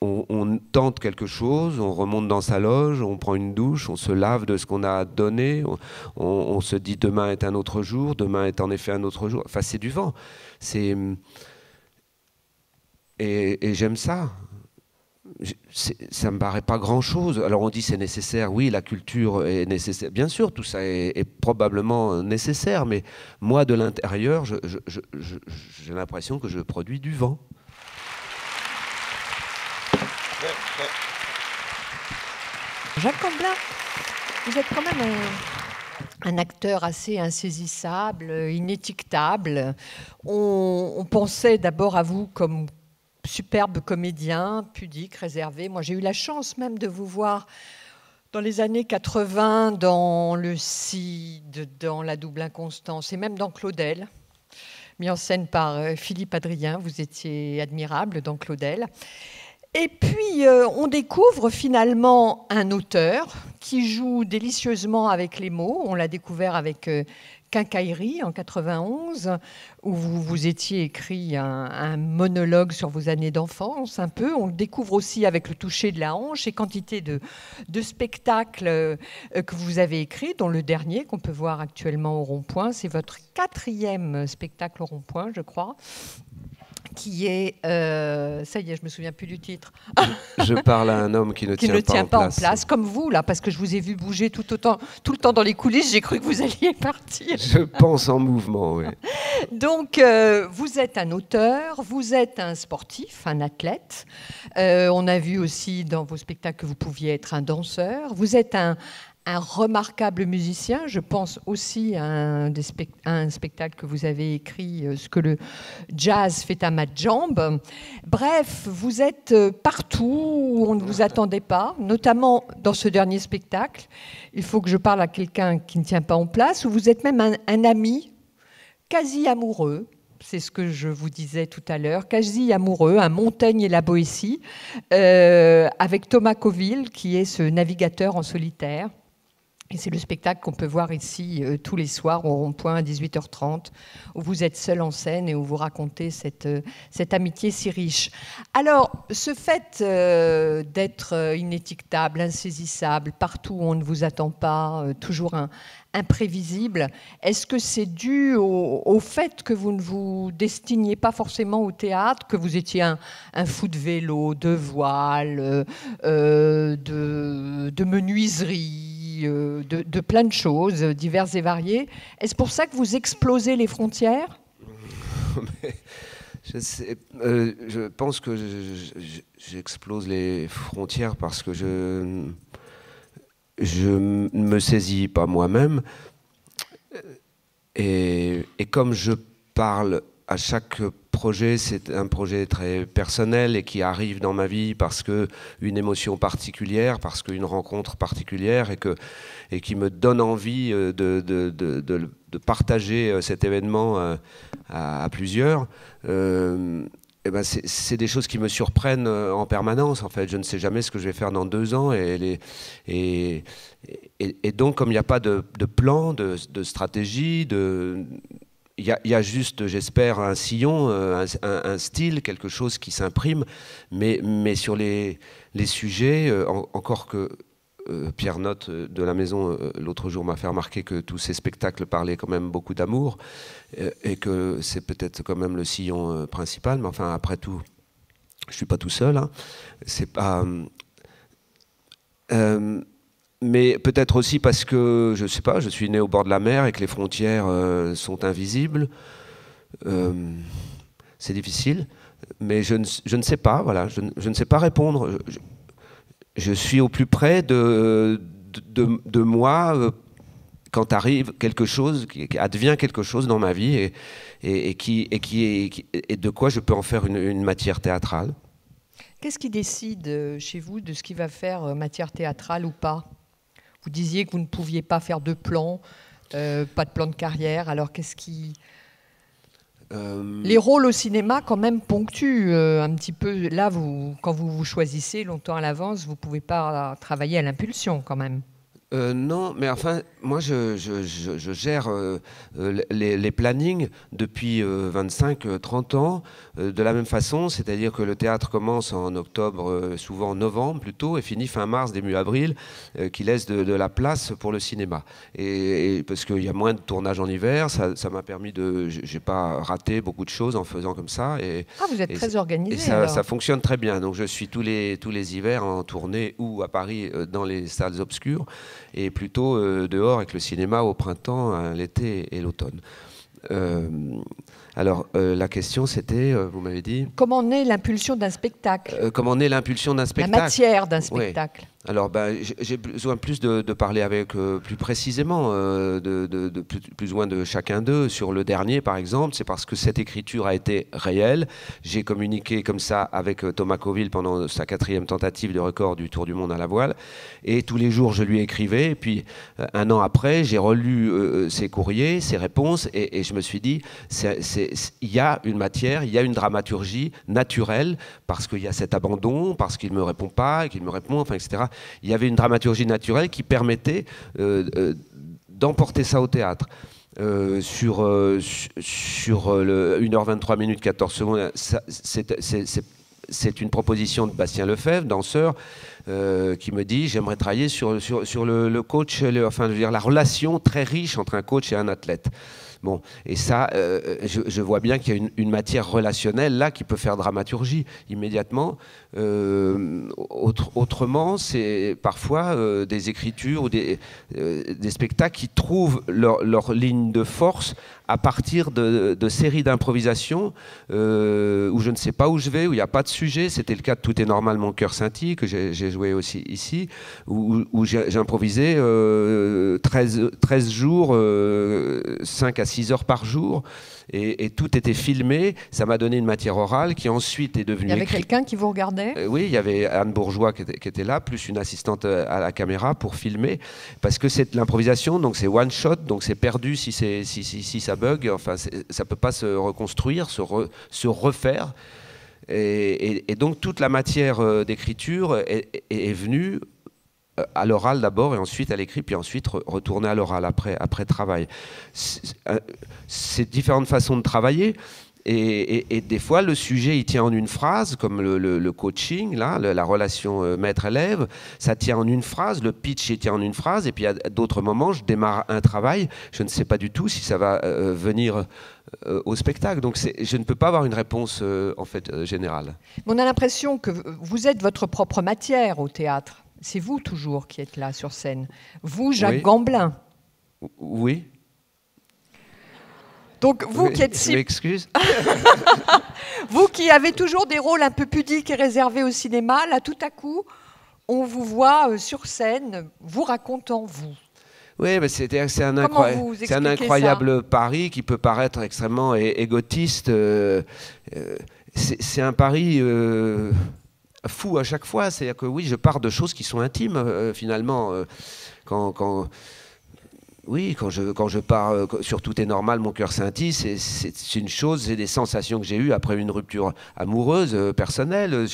on tente quelque chose, on remonte dans sa loge, on prend une douche, on se lave de ce qu'on a donné, on se dit demain est un autre jour, demain est en effet un autre jour. Enfin, c'est du vent. Et j'aime ça. Ça me paraît pas grand-chose. Alors on dit c'est nécessaire. Oui, la culture est nécessaire. Bien sûr, tout ça est probablement nécessaire, mais moi, de l'intérieur, j'ai l'impression que je produis du vent. Jacques Camblin, vous êtes quand même un acteur assez insaisissable, inétiquetable. On pensait d'abord à vous comme superbe comédien, pudique, réservé. Moi, j'ai eu la chance même de vous voir dans les années 80 dans le Cid, dans La Double Inconstance et même dans Claudel, mis en scène par Philippe Adrien. Vous étiez admirable dans Claudel. Et puis, on découvre finalement un auteur qui joue délicieusement avec les mots. On l'a découvert avec Quincaillerie en 91, où vous étiez écrit un monologue sur vos années d'enfance, un peu. On le découvre aussi avec Le toucher de la hanche et quantité de spectacles que vous avez écrits, dont le dernier qu'on peut voir actuellement au Rond-Point. C'est votre 4e spectacle au Rond-Point, je crois, qui est... ça y est, je me souviens plus du titre. Je parle à un homme qui ne tient pas en place. Comme vous, là, parce que je vous ai vu bouger tout le temps dans les coulisses. J'ai cru que vous alliez partir. Je pense en mouvement, oui. Donc, vous êtes un auteur, vous êtes un sportif, un athlète. On a vu aussi dans vos spectacles que vous pouviez être un danseur. Vous êtes un remarquable musicien. Je pense aussi à un spectacle que vous avez écrit, Ce que le jazz fait à ma jambe. Bref, vous êtes partout où on ne vous attendait pas, notamment dans ce dernier spectacle. Il faut que je parle à quelqu'un qui ne tient pas en place, où vous êtes même un ami quasi amoureux. C'est ce que je vous disais tout à l'heure, quasi amoureux, un Montaigne et la Boétie, avec Thomas Coville, qui est ce navigateur en solitaire. Et c'est le spectacle qu'on peut voir ici tous les soirs au Rond-Point à 18h30, où vous êtes seul en scène et où vous racontez cette amitié si riche. Alors, ce fait d'être inétiquetable, insaisissable, partout où on ne vous attend pas, toujours imprévisible, est-ce que c'est dû au fait que vous ne vous destiniez pas forcément au théâtre, que vous étiez un fou de vélo, de voile, de menuiserie, de plein de choses diverses et variées. Est-ce pour ça que vous explosez les frontières ? Je pense que j'explose les frontières parce que je ne me saisis pas moi-même. Et comme je parle à chaque projet, c'est un projet très personnel et qui arrive dans ma vie parce qu'une émotion particulière, parce qu'une rencontre particulière et qui me donne envie de partager cet événement à plusieurs. Eh ben c'est des choses qui me surprennent en permanence. En fait, je ne sais jamais ce que je vais faire dans 2 ans. Et donc, comme il n'y a pas de plan, de stratégie, il y a juste, j'espère, un sillon, un style, quelque chose qui s'imprime. Mais sur les sujets, encore que Pierre Note de la Maison, l'autre jour, m'a fait remarquer que tous ces spectacles parlaient quand même beaucoup d'amour et que c'est peut-être quand même le sillon principal. Mais enfin, après tout, je ne suis pas tout seul. Hein. C'est pas... mais peut-être aussi parce que, je ne sais pas, je suis né au bord de la mer et que les frontières sont invisibles. C'est difficile, mais je ne sais pas, voilà, je ne sais pas répondre. Je suis au plus près de moi quand arrive quelque chose, qui advient quelque chose dans ma vie et de quoi je peux en faire une matière théâtrale. Qu'est-ce qui décide chez vous de ce qui va faire matière théâtrale ou pas ? Vous disiez que vous ne pouviez pas faire de plan, pas de plan de carrière. Alors qu'est-ce qui... Les rôles au cinéma quand même ponctuent un petit peu. Là, quand vous choisissez longtemps à l'avance, vous ne pouvez pas travailler à l'impulsion quand même. Non, mais enfin, moi je gère les plannings depuis 25-30 ans de la même façon, c'est-à-dire que le théâtre commence en octobre, souvent en novembre plutôt, et finit fin mars, début avril, qui laisse de la place pour le cinéma. Et parce qu'il y a moins de tournages en hiver, ça m'a permis de... J'ai pas raté beaucoup de choses en faisant comme ça. Vous êtes très organisé. Et ça fonctionne très bien. Donc je suis tous les hivers en tournée ou à Paris dans les salles obscures, et plutôt dehors avec le cinéma au printemps, l'été et l'automne. Alors, la question c'était, vous m'avez dit... Comment naît l'impulsion d'un spectacle? Comment naît l'impulsion d'un spectacle? La matière d'un spectacle. Oui. Alors, j'ai besoin plus de parler avec plus précisément, plus loin de chacun d'eux. Sur le dernier, par exemple, c'est parce que cette écriture a été réelle. J'ai communiqué comme ça avec Thomas Coville pendant sa 4e tentative de record du Tour du Monde à la voile. Et tous les jours, je lui écrivais. Et puis, un an après, j'ai relu ses courriers, ses réponses, et je me suis dit, il y a une matière, il y a une dramaturgie naturelle, parce qu'il y a cet abandon, parce qu'il ne me répond pas, qu'il me répond, enfin, etc. Il y avait une dramaturgie naturelle qui permettait d'emporter ça au théâtre. Sur 1h23 minutes 14 secondes, c'est une proposition de Bastien Lefebvre, danseur, qui me dit j'aimerais travailler sur le coach, enfin, je veux dire, la relation très riche entre un coach et un athlète. Bon, et ça, je vois bien qu'il y a une matière relationnelle là qui peut faire dramaturgie immédiatement. Autrement, c'est parfois des écritures ou des spectacles qui trouvent leur ligne de force à partir de séries d'improvisation où je ne sais pas où je vais, où il n'y a pas de sujet. C'était le cas de Tout est normal, mon cœur scintille, que j'ai joué aussi ici, où j'ai improvisé 13 jours, 5 à 6 heures par jour, et tout était filmé. Ça m'a donné une matière orale qui ensuite est devenue... Il y avait quelqu'un qui vous regardait? Oui, il y avait Anne Bourgeois qui était là, plus une assistante à la caméra pour filmer, parce que c'est de l'improvisation, donc c'est one shot, donc c'est perdu si ça bug, enfin ça peut pas se reconstruire, se refaire. Et donc toute la matière d'écriture est venue à l'oral d'abord, et ensuite à l'écrit, puis ensuite retourner à l'oral après travail. C'est différentes façons de travailler. Et des fois, le sujet, il tient en une phrase, comme le coaching, là, la relation maître-élève, ça tient en une phrase, le pitch, il tient en une phrase, et puis à d'autres moments, je démarre un travail, je ne sais pas du tout si ça va venir au spectacle. Donc je ne peux pas avoir une réponse en fait générale. On a l'impression que vous êtes votre propre matière au théâtre. C'est vous toujours qui êtes là sur scène. Vous, Jacques Gamblin. Oui. Donc vous qui êtes si... Je m'excuse. Vous qui avez toujours des rôles un peu pudiques et réservés au cinéma, là tout à coup, on vous voit sur scène, vous racontant vous. Oui, mais c'est un incroyable pari qui peut paraître extrêmement égotiste. C'est un pari fou à chaque fois. C'est-à-dire que oui, je pars de choses qui sont intimes finalement. Quand je pars sur Tout est normal, mon cœur scintille, c'est une chose, c'est des sensations que j'ai eues après une rupture amoureuse, personnelle.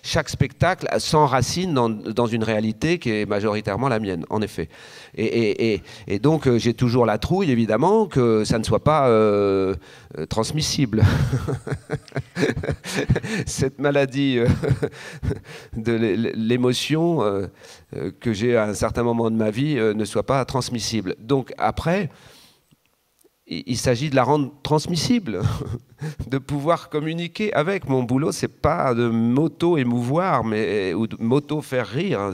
Chaque spectacle s'enracine dans une réalité qui est majoritairement la mienne, en effet. Et donc j'ai toujours la trouille, évidemment, que ça ne soit pas transmissible. Cette maladie de l'émotion que j'ai à un certain moment de ma vie ne soit pas transmissible. Donc après, il s'agit de la rendre transmissible, de pouvoir communiquer avec. Mon boulot, c'est pas de m'auto-émouvoir ou de m'auto-faire rire, hein.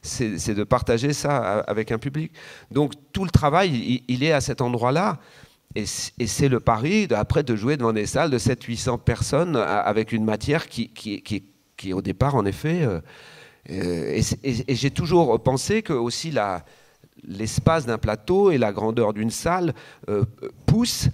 C'est de partager ça avec un public. Donc tout le travail, il est à cet endroit-là. Et c'est le pari, après, de jouer devant des salles de 700-800 personnes avec une matière qui au départ, en effet... et j'ai toujours pensé que aussi l'espace d'un plateau et la grandeur d'une salle poussent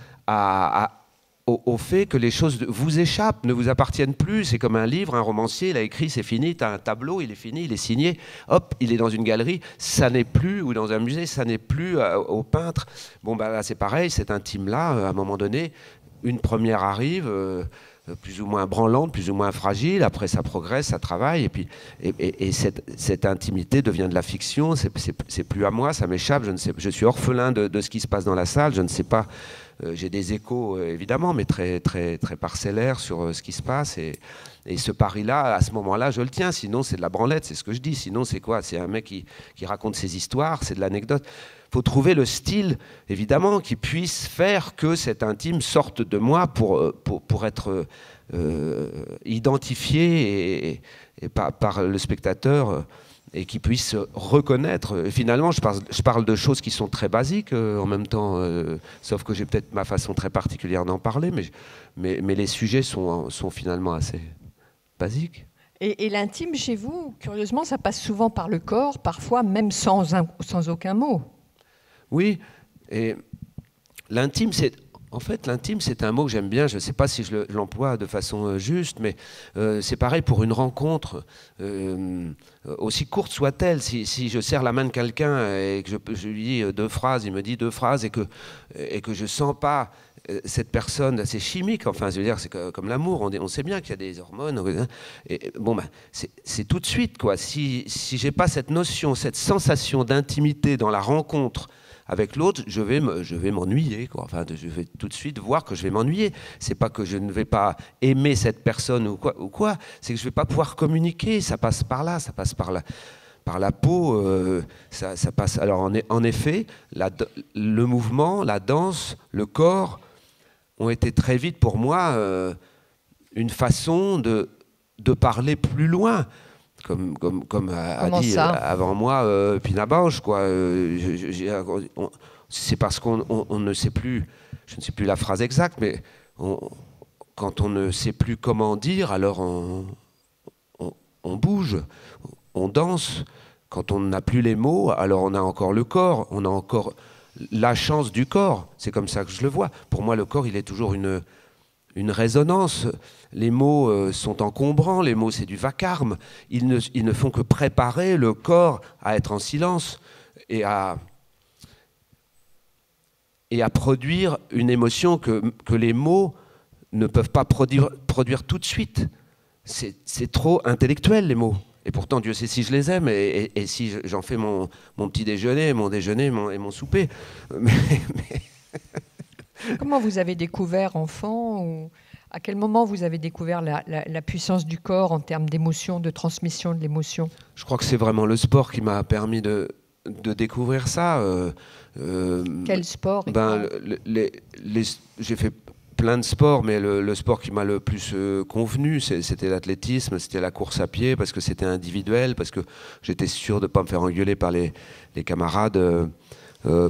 au fait que les choses vous échappent, ne vous appartiennent plus. C'est comme un livre, un romancier, il a écrit, c'est fini, tu as un tableau, il est fini, il est signé, hop, il est dans une galerie, ça n'est plus, ou dans un musée, ça n'est plus au peintre. Bon, là, c'est pareil, cet intime-là, à un moment donné, une première arrive... plus ou moins branlante, plus ou moins fragile. Après, ça progresse, ça travaille. Et cette intimité devient de la fiction. C'est plus à moi, ça m'échappe. Je suis orphelin de ce qui se passe dans la salle. Je ne sais pas. J'ai des échos, évidemment, mais très, très, très parcellaires sur ce qui se passe. Et ce pari-là, à ce moment-là, je le tiens. Sinon, c'est de la branlette, c'est ce que je dis. Sinon, c'est quoi? C'est un mec qui raconte ses histoires, c'est de l'anecdote. Il faut trouver le style, évidemment, qui puisse faire que cet intime sorte de moi pour être identifié par le spectateur et qui puisse reconnaître. Et finalement, je parle de choses qui sont très basiques en même temps, sauf que j'ai peut-être ma façon très particulière d'en parler, mais les sujets sont finalement assez basiques. Et l'intime, chez vous, curieusement, ça passe souvent par le corps, parfois même sans aucun mot. Oui, et l'intime, en fait, l'intime, c'est un mot que j'aime bien. Je ne sais pas si je l'emploie de façon juste, mais c'est pareil pour une rencontre, aussi courte soit-elle. Si je serre la main de quelqu'un et que je lui dis 2 phrases, il me dit 2 phrases et que je ne sens pas cette personne, c'est chimique, enfin, je veux dire, c'est comme l'amour, on sait bien qu'il y a des hormones. Et, bon, ben, c'est tout de suite, quoi. Si je n'ai pas cette notion, cette sensation d'intimité dans la rencontre avec l'autre, je vais m'ennuyer, quoi. Enfin, je vais tout de suite voir que je vais m'ennuyer. C'est pas que je ne vais pas aimer cette personne ou quoi. C'est que je vais pas pouvoir communiquer. Ça passe par là, ça passe par la peau. Ça passe. Alors, en effet, le mouvement, la danse, le corps ont été très vite pour moi une façon de parler plus loin. Comme a dit avant moi Pina Bausch, quoi. C'est parce qu'on ne sait plus, je ne sais plus la phrase exacte, mais quand on ne sait plus comment dire, alors on bouge, on danse. Quand on n'a plus les mots, alors on a encore le corps, on a encore la chance du corps. C'est comme ça que je le vois. Pour moi, le corps, il est toujours une résonance. Les mots sont encombrants, les mots c'est du vacarme. Ils ne font que préparer le corps à être en silence et à produire une émotion que les mots ne peuvent pas produire tout de suite. C'est trop intellectuel, les mots. Et pourtant, Dieu sait si je les aime et si j'en fais mon petit déjeuner, mon déjeuner et mon souper. Comment vous avez découvert, enfant, ou à quel moment vous avez découvert la puissance du corps en termes d'émotion, de transmission de l'émotion? Je crois que c'est vraiment le sport qui m'a permis de découvrir ça. Quel sport? J'ai fait plein de sports, mais le sport qui m'a le plus convenu, c'était l'athlétisme, c'était la course à pied, parce que c'était individuel, parce que j'étais sûr de ne pas me faire engueuler par les camarades.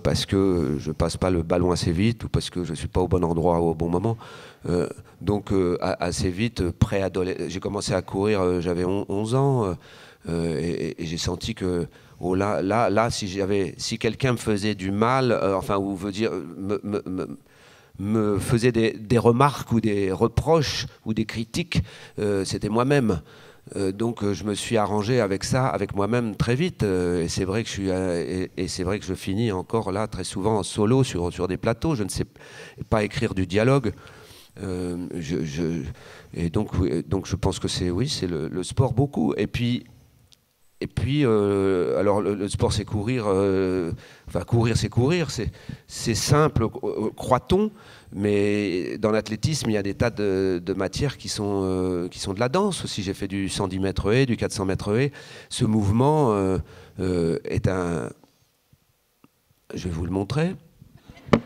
Parce que je passe pas le ballon assez vite ou parce que je suis pas au bon endroit au bon moment. Donc assez vite, j'ai commencé à courir, j'avais 11 ans et j'ai senti que là, si quelqu'un me faisait du mal, enfin ou veut dire me faisait des remarques ou des reproches ou des critiques, c'était moi-même. Donc je me suis arrangé avec ça, avec moi-même très vite. Et c'est vrai que c'est vrai que je finis encore là très souvent en solo sur des plateaux. Je ne sais pas écrire du dialogue. Et donc je pense que c'est le sport beaucoup. Et puis alors le sport c'est courir. Enfin courir c'est courir. C'est simple, croit-on. Mais dans l'athlétisme, il y a des tas de matières qui sont de la danse aussi. J'ai fait du 110 mètres haies, du 400 mètres haies. Ce mouvement est un... Je vais vous le montrer. Je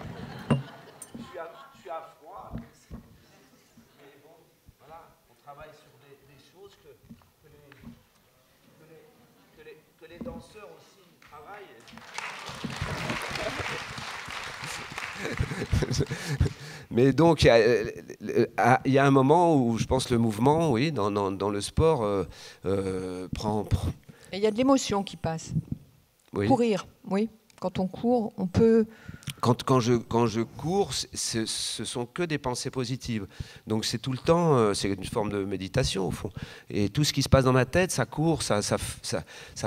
suis à froid. Mais bon, voilà, on travaille sur des choses que les danseurs aussi travaillent. Mais donc, il y a un moment où je pense le mouvement, oui, dans le sport, prend... Et il y a de l'émotion qui passe. Oui. Courir, oui. Quand on court, on peut... Quand je cours, ce sont que des pensées positives. Donc c'est tout le temps, c'est une forme de méditation au fond. Et tout ce qui se passe dans ma tête, ça court, ça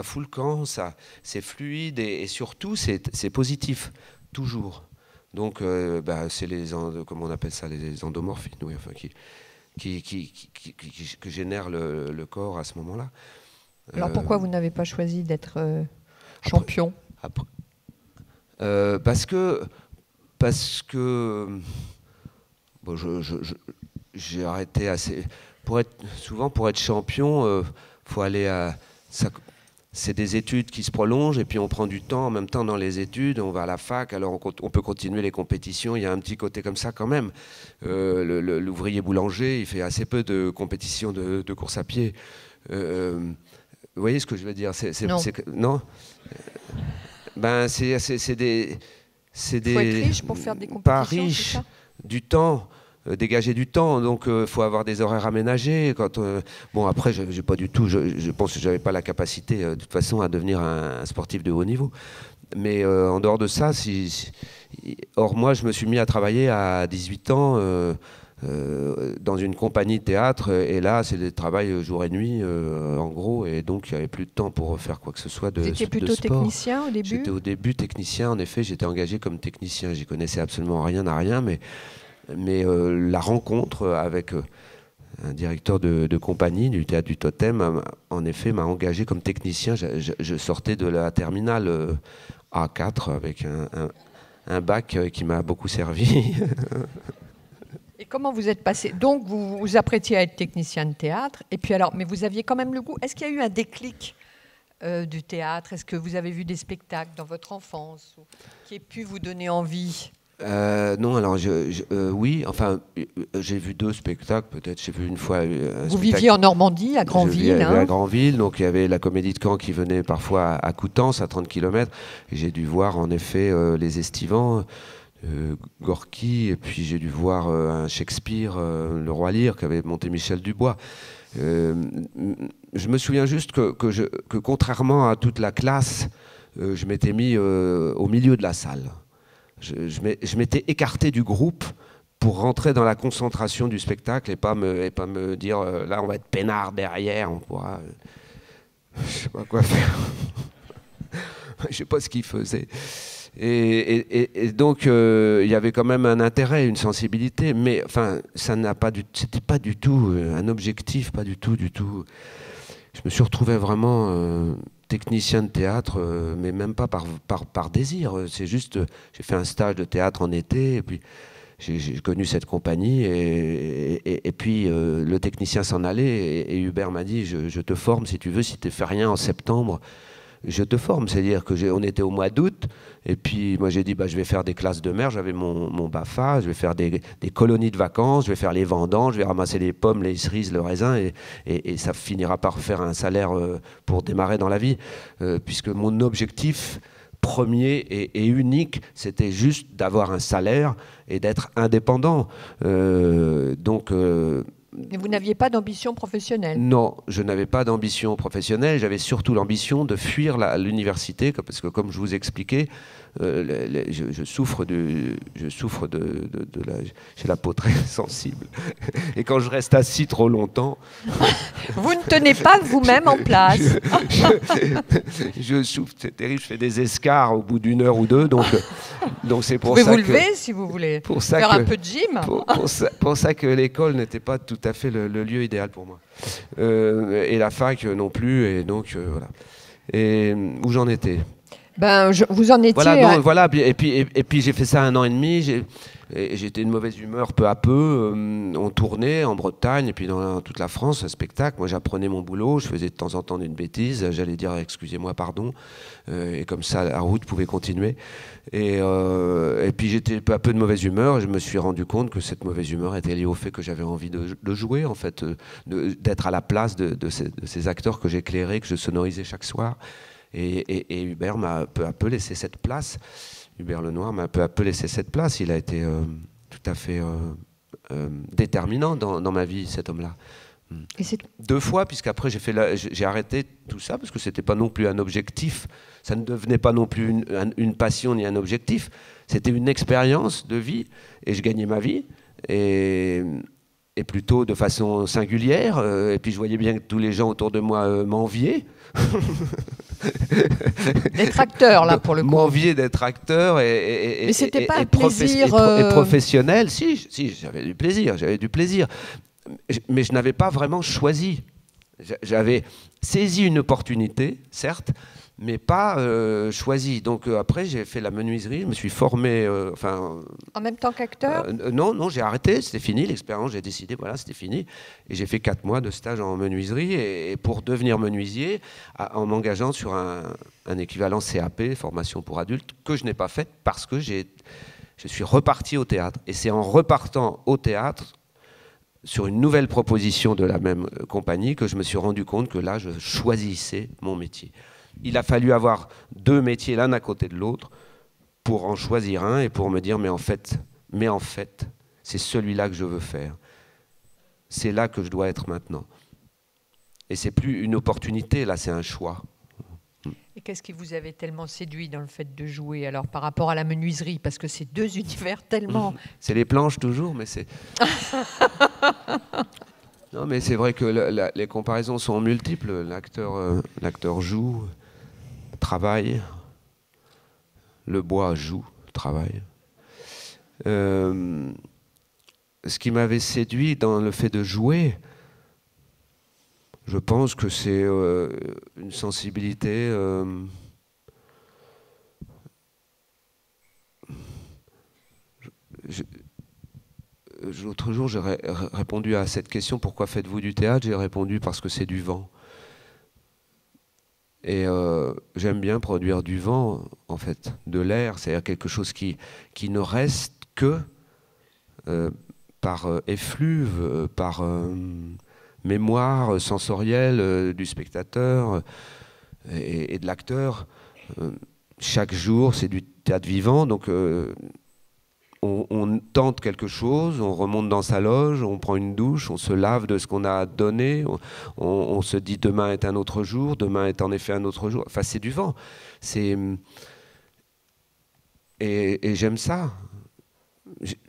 fout le camp, c'est fluide et surtout c'est positif, toujours. Donc, c'est comment on appelle ça, les endomorphines, oui, enfin, que génère le corps à ce moment-là. Alors pourquoi vous n'avez pas choisi d'être champion? Parce que bon, j'ai arrêté assez. Souvent pour être champion, faut aller à ça. C'est des études qui se prolongent et puis on prend du temps en même temps dans les études, on va à la fac, alors on peut continuer les compétitions, il y a un petit côté comme ça quand même. L'ouvrier boulanger, il fait assez peu de compétitions de course à pied. Vous voyez ce que je veux dire? Non. Ben c'est des... Faut être riche pour faire des compétitions, pas riche, du temps. Dégager du temps, donc il faut avoir des horaires aménagés. Bon, après, j'ai pas du tout, je pense que j'avais pas la capacité de toute façon à devenir un sportif de haut niveau. Mais en dehors de ça, or moi, je me suis mis à travailler à 18 ans dans une compagnie de théâtre, et là, c'est des travail jour et nuit, en gros, et donc il n'y avait plus de temps pour faire quoi que ce soit de sport. Vous étiez plutôt technicien au début? J'étais au début technicien, en effet, j'étais engagé comme technicien. J'y connaissais absolument rien à rien, mais la rencontre avec un directeur de compagnie du théâtre du Totem, en effet, m'a engagé comme technicien. Je sortais de la terminale A4 avec un bac qui m'a beaucoup servi. Et comment vous êtes passé? Donc, vous vous apprêtiez à être technicien de théâtre, et puis alors, mais vous aviez quand même le goût. Est-ce qu'il y a eu un déclic du théâtre? Est-ce que vous avez vu des spectacles dans votre enfance qui aient pu vous donner envie? Non, alors oui, enfin, j'ai vu 2 spectacles, peut-être. J'ai vu une fois. Vous viviez en Normandie, à Granville. À Granville, donc il y avait la Comédie de Caen qui venait parfois à Coutances, à 30 km. J'ai dû voir en effet Les Estivants, Gorky, et puis j'ai dû voir un Shakespeare, Le Roi Lear, qu'avait monté Michel Dubois. Je me souviens juste que contrairement à toute la classe, je m'étais mis au milieu de la salle. Je m'étais écarté du groupe pour rentrer dans la concentration du spectacle et pas me dire là on va être peinard derrière, on pourra je sais pas quoi faire. Je sais pas ce qu'il faisait. Et donc il y avait quand même un intérêt, une sensibilité, mais enfin c'était pas du tout un objectif, pas du tout. Je me suis retrouvé vraiment technicien de théâtre, mais même pas par désir. C'est juste, j'ai fait un stage de théâtre en été, et puis j'ai connu cette compagnie, et puis le technicien s'en allait, et Hubert m'a dit, je te forme si tu veux, si tu ne fais rien en septembre, je te forme. C'est-à-dire qu'on était au mois d'août, et puis moi j'ai dit, je vais faire des classes de mer, j'avais mon BAFA, je vais faire des colonies de vacances, je vais faire les vendanges, je vais ramasser les pommes, les cerises, le raisin, et ça finira par faire un salaire pour démarrer dans la vie, puisque mon objectif premier et unique, c'était juste d'avoir un salaire et d'être indépendant. Mais vous n'aviez pas d'ambition professionnelle? Non, je n'avais pas d'ambition professionnelle. J'avais surtout l'ambition de fuir l'université, parce que comme je vous expliquais, je souffre j'ai la peau très sensible. Et quand je reste assis trop longtemps... Vous ne tenez pas vous-même en place. Je souffre, c'est terrible, je fais des escarres au bout d'1 heure ou 2, donc c'est pour ça que... Vous pouvez vous lever si vous voulez, faire un peu de gym. Pour ça que l'école n'était pas tout à fait le lieu idéal pour moi. Et la fac non plus, et donc voilà. Et où j'en étais? Vous en étiez... Voilà, et puis j'ai fait ça 1 an et demi, j'étais une mauvaise humeur peu à peu, on tournait en Bretagne et puis dans toute la France, un spectacle, moi j'apprenais mon boulot, je faisais de temps en temps une bêtise, j'allais dire excusez-moi, pardon, et comme ça la route pouvait continuer, et puis j'étais peu à peu de mauvaise humeur, et je me suis rendu compte que cette mauvaise humeur était liée au fait que j'avais envie de jouer, en fait, d'être à la place de ces acteurs que j'éclairais, que je sonorisais chaque soir. Et Hubert m'a peu à peu laissé cette place. Hubert Lenoir m'a peu à peu laissé cette place. Il a été tout à fait déterminant dans ma vie, cet homme-là. 2 fois, puisqu'après j'ai arrêté tout ça, parce que c'était pas non plus un objectif. Ça ne devenait pas non plus une passion ni un objectif. C'était une expérience de vie, et je gagnais ma vie. Et plutôt de façon singulière. Et puis je voyais bien que tous les gens autour de moi m'enviaient. D'être acteur, là, pour le coup. M'envier d'être acteur Mais c'était pas un plaisir et professionnel. Si, j'avais du plaisir. mais je n'avais pas vraiment choisi. J'avais saisi une opportunité, certes, mais pas choisi. Donc après, j'ai fait la menuiserie, je me suis formé. En même temps qu'acteur? Non, j'ai arrêté, c'était fini l'expérience, j'ai décidé, voilà, c'était fini. Et j'ai fait 4 mois de stage en menuiserie. Et pour devenir menuisier, en m'engageant sur un équivalent CAP, formation pour adultes, que je n'ai pas faite parce que je suis reparti au théâtre. Et c'est en repartant au théâtre, sur une nouvelle proposition de la même compagnie, que je me suis rendu compte que là, je choisissais mon métier. Il a fallu avoir 2 métiers l'un à côté de l'autre pour en choisir un et pour me dire mais en fait, c'est celui-là que je veux faire. C'est là que je dois être maintenant. Et c'est plus une opportunité, là, c'est un choix. Et qu'est-ce qui vous avait tellement séduit dans le fait de jouer, alors, par rapport à la menuiserie? Parce que c'est 2 univers tellement... C'est les planches toujours, mais c'est... Non, mais c'est vrai que les comparaisons sont multiples. L'acteur joue, travaille. Le bois joue, travaille. Ce qui m'avait séduit dans le fait de jouer, je pense que c'est une sensibilité... L'autre jour, j'ai répondu à cette question, pourquoi faites-vous du théâtre? J'ai répondu parce que c'est du vent. Et j'aime bien produire du vent, en fait, de l'air, c'est-à-dire quelque chose qui ne reste que par effluve, par mémoire sensorielle du spectateur et de l'acteur. Chaque jour, c'est du théâtre vivant, donc... On tente quelque chose, on remonte dans sa loge, on prend une douche, on se lave de ce qu'on a donné, on se dit demain est un autre jour, demain est en effet un autre jour. Enfin, c'est du vent. Et j'aime ça.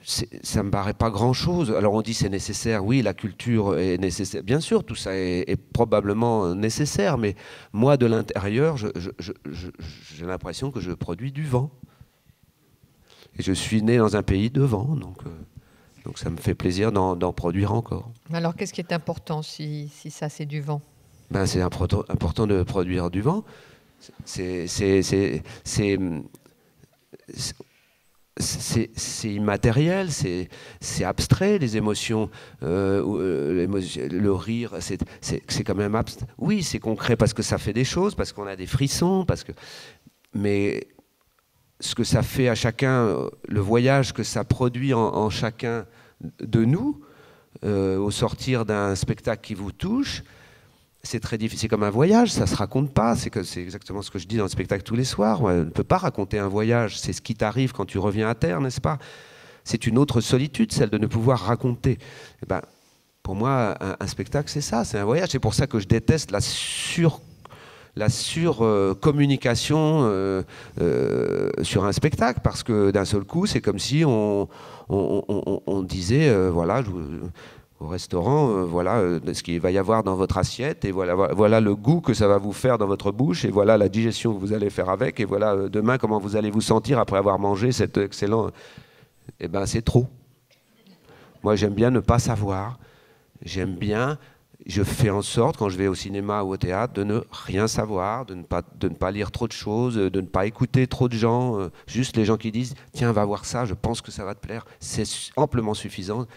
Ça me paraît pas grand-chose. Alors on dit c'est nécessaire, oui, la culture est nécessaire. Bien sûr, tout ça est probablement nécessaire, mais moi, de l'intérieur, j'ai l'impression que je produis du vent. Et je suis né dans un pays de vent, donc ça me fait plaisir d'en produire encore. Alors, qu'est-ce qui est important si ça, c'est du vent? Ben, c'est important de produire du vent. C'est immatériel, c'est abstrait, les émotions. Le rire, c'est quand même abstrait. Oui, c'est concret parce que ça fait des choses, parce qu'on a des frissons, mais... ce que ça fait à chacun, le voyage que ça produit en chacun de nous, au sortir d'un spectacle qui vous touche, c'est très difficile. C'est comme un voyage, ça ne se raconte pas. C'est exactement ce que je dis dans le spectacle tous les soirs. On ne peut pas raconter un voyage. C'est ce qui t'arrive quand tu reviens à terre, n'est-ce pas? C'est une autre solitude, celle de ne pouvoir raconter. Et ben, pour moi, un spectacle, c'est ça, c'est un voyage. C'est pour ça que je déteste la surcommunication sur un spectacle, parce que d'un seul coup, c'est comme si on disait, voilà, au restaurant, voilà ce qu'il va y avoir dans votre assiette, et voilà le goût que ça va vous faire dans votre bouche, et voilà la digestion que vous allez faire avec, et voilà demain comment vous allez vous sentir après avoir mangé cet excellent... Eh ben, c'est trop. Moi, j'aime bien ne pas savoir. Je fais en sorte, quand je vais au cinéma ou au théâtre, de ne rien savoir, de ne pas lire trop de choses, de ne pas écouter trop de gens, juste les gens qui disent « Tiens, va voir ça, je pense que ça va te plaire ». C'est amplement suffisant.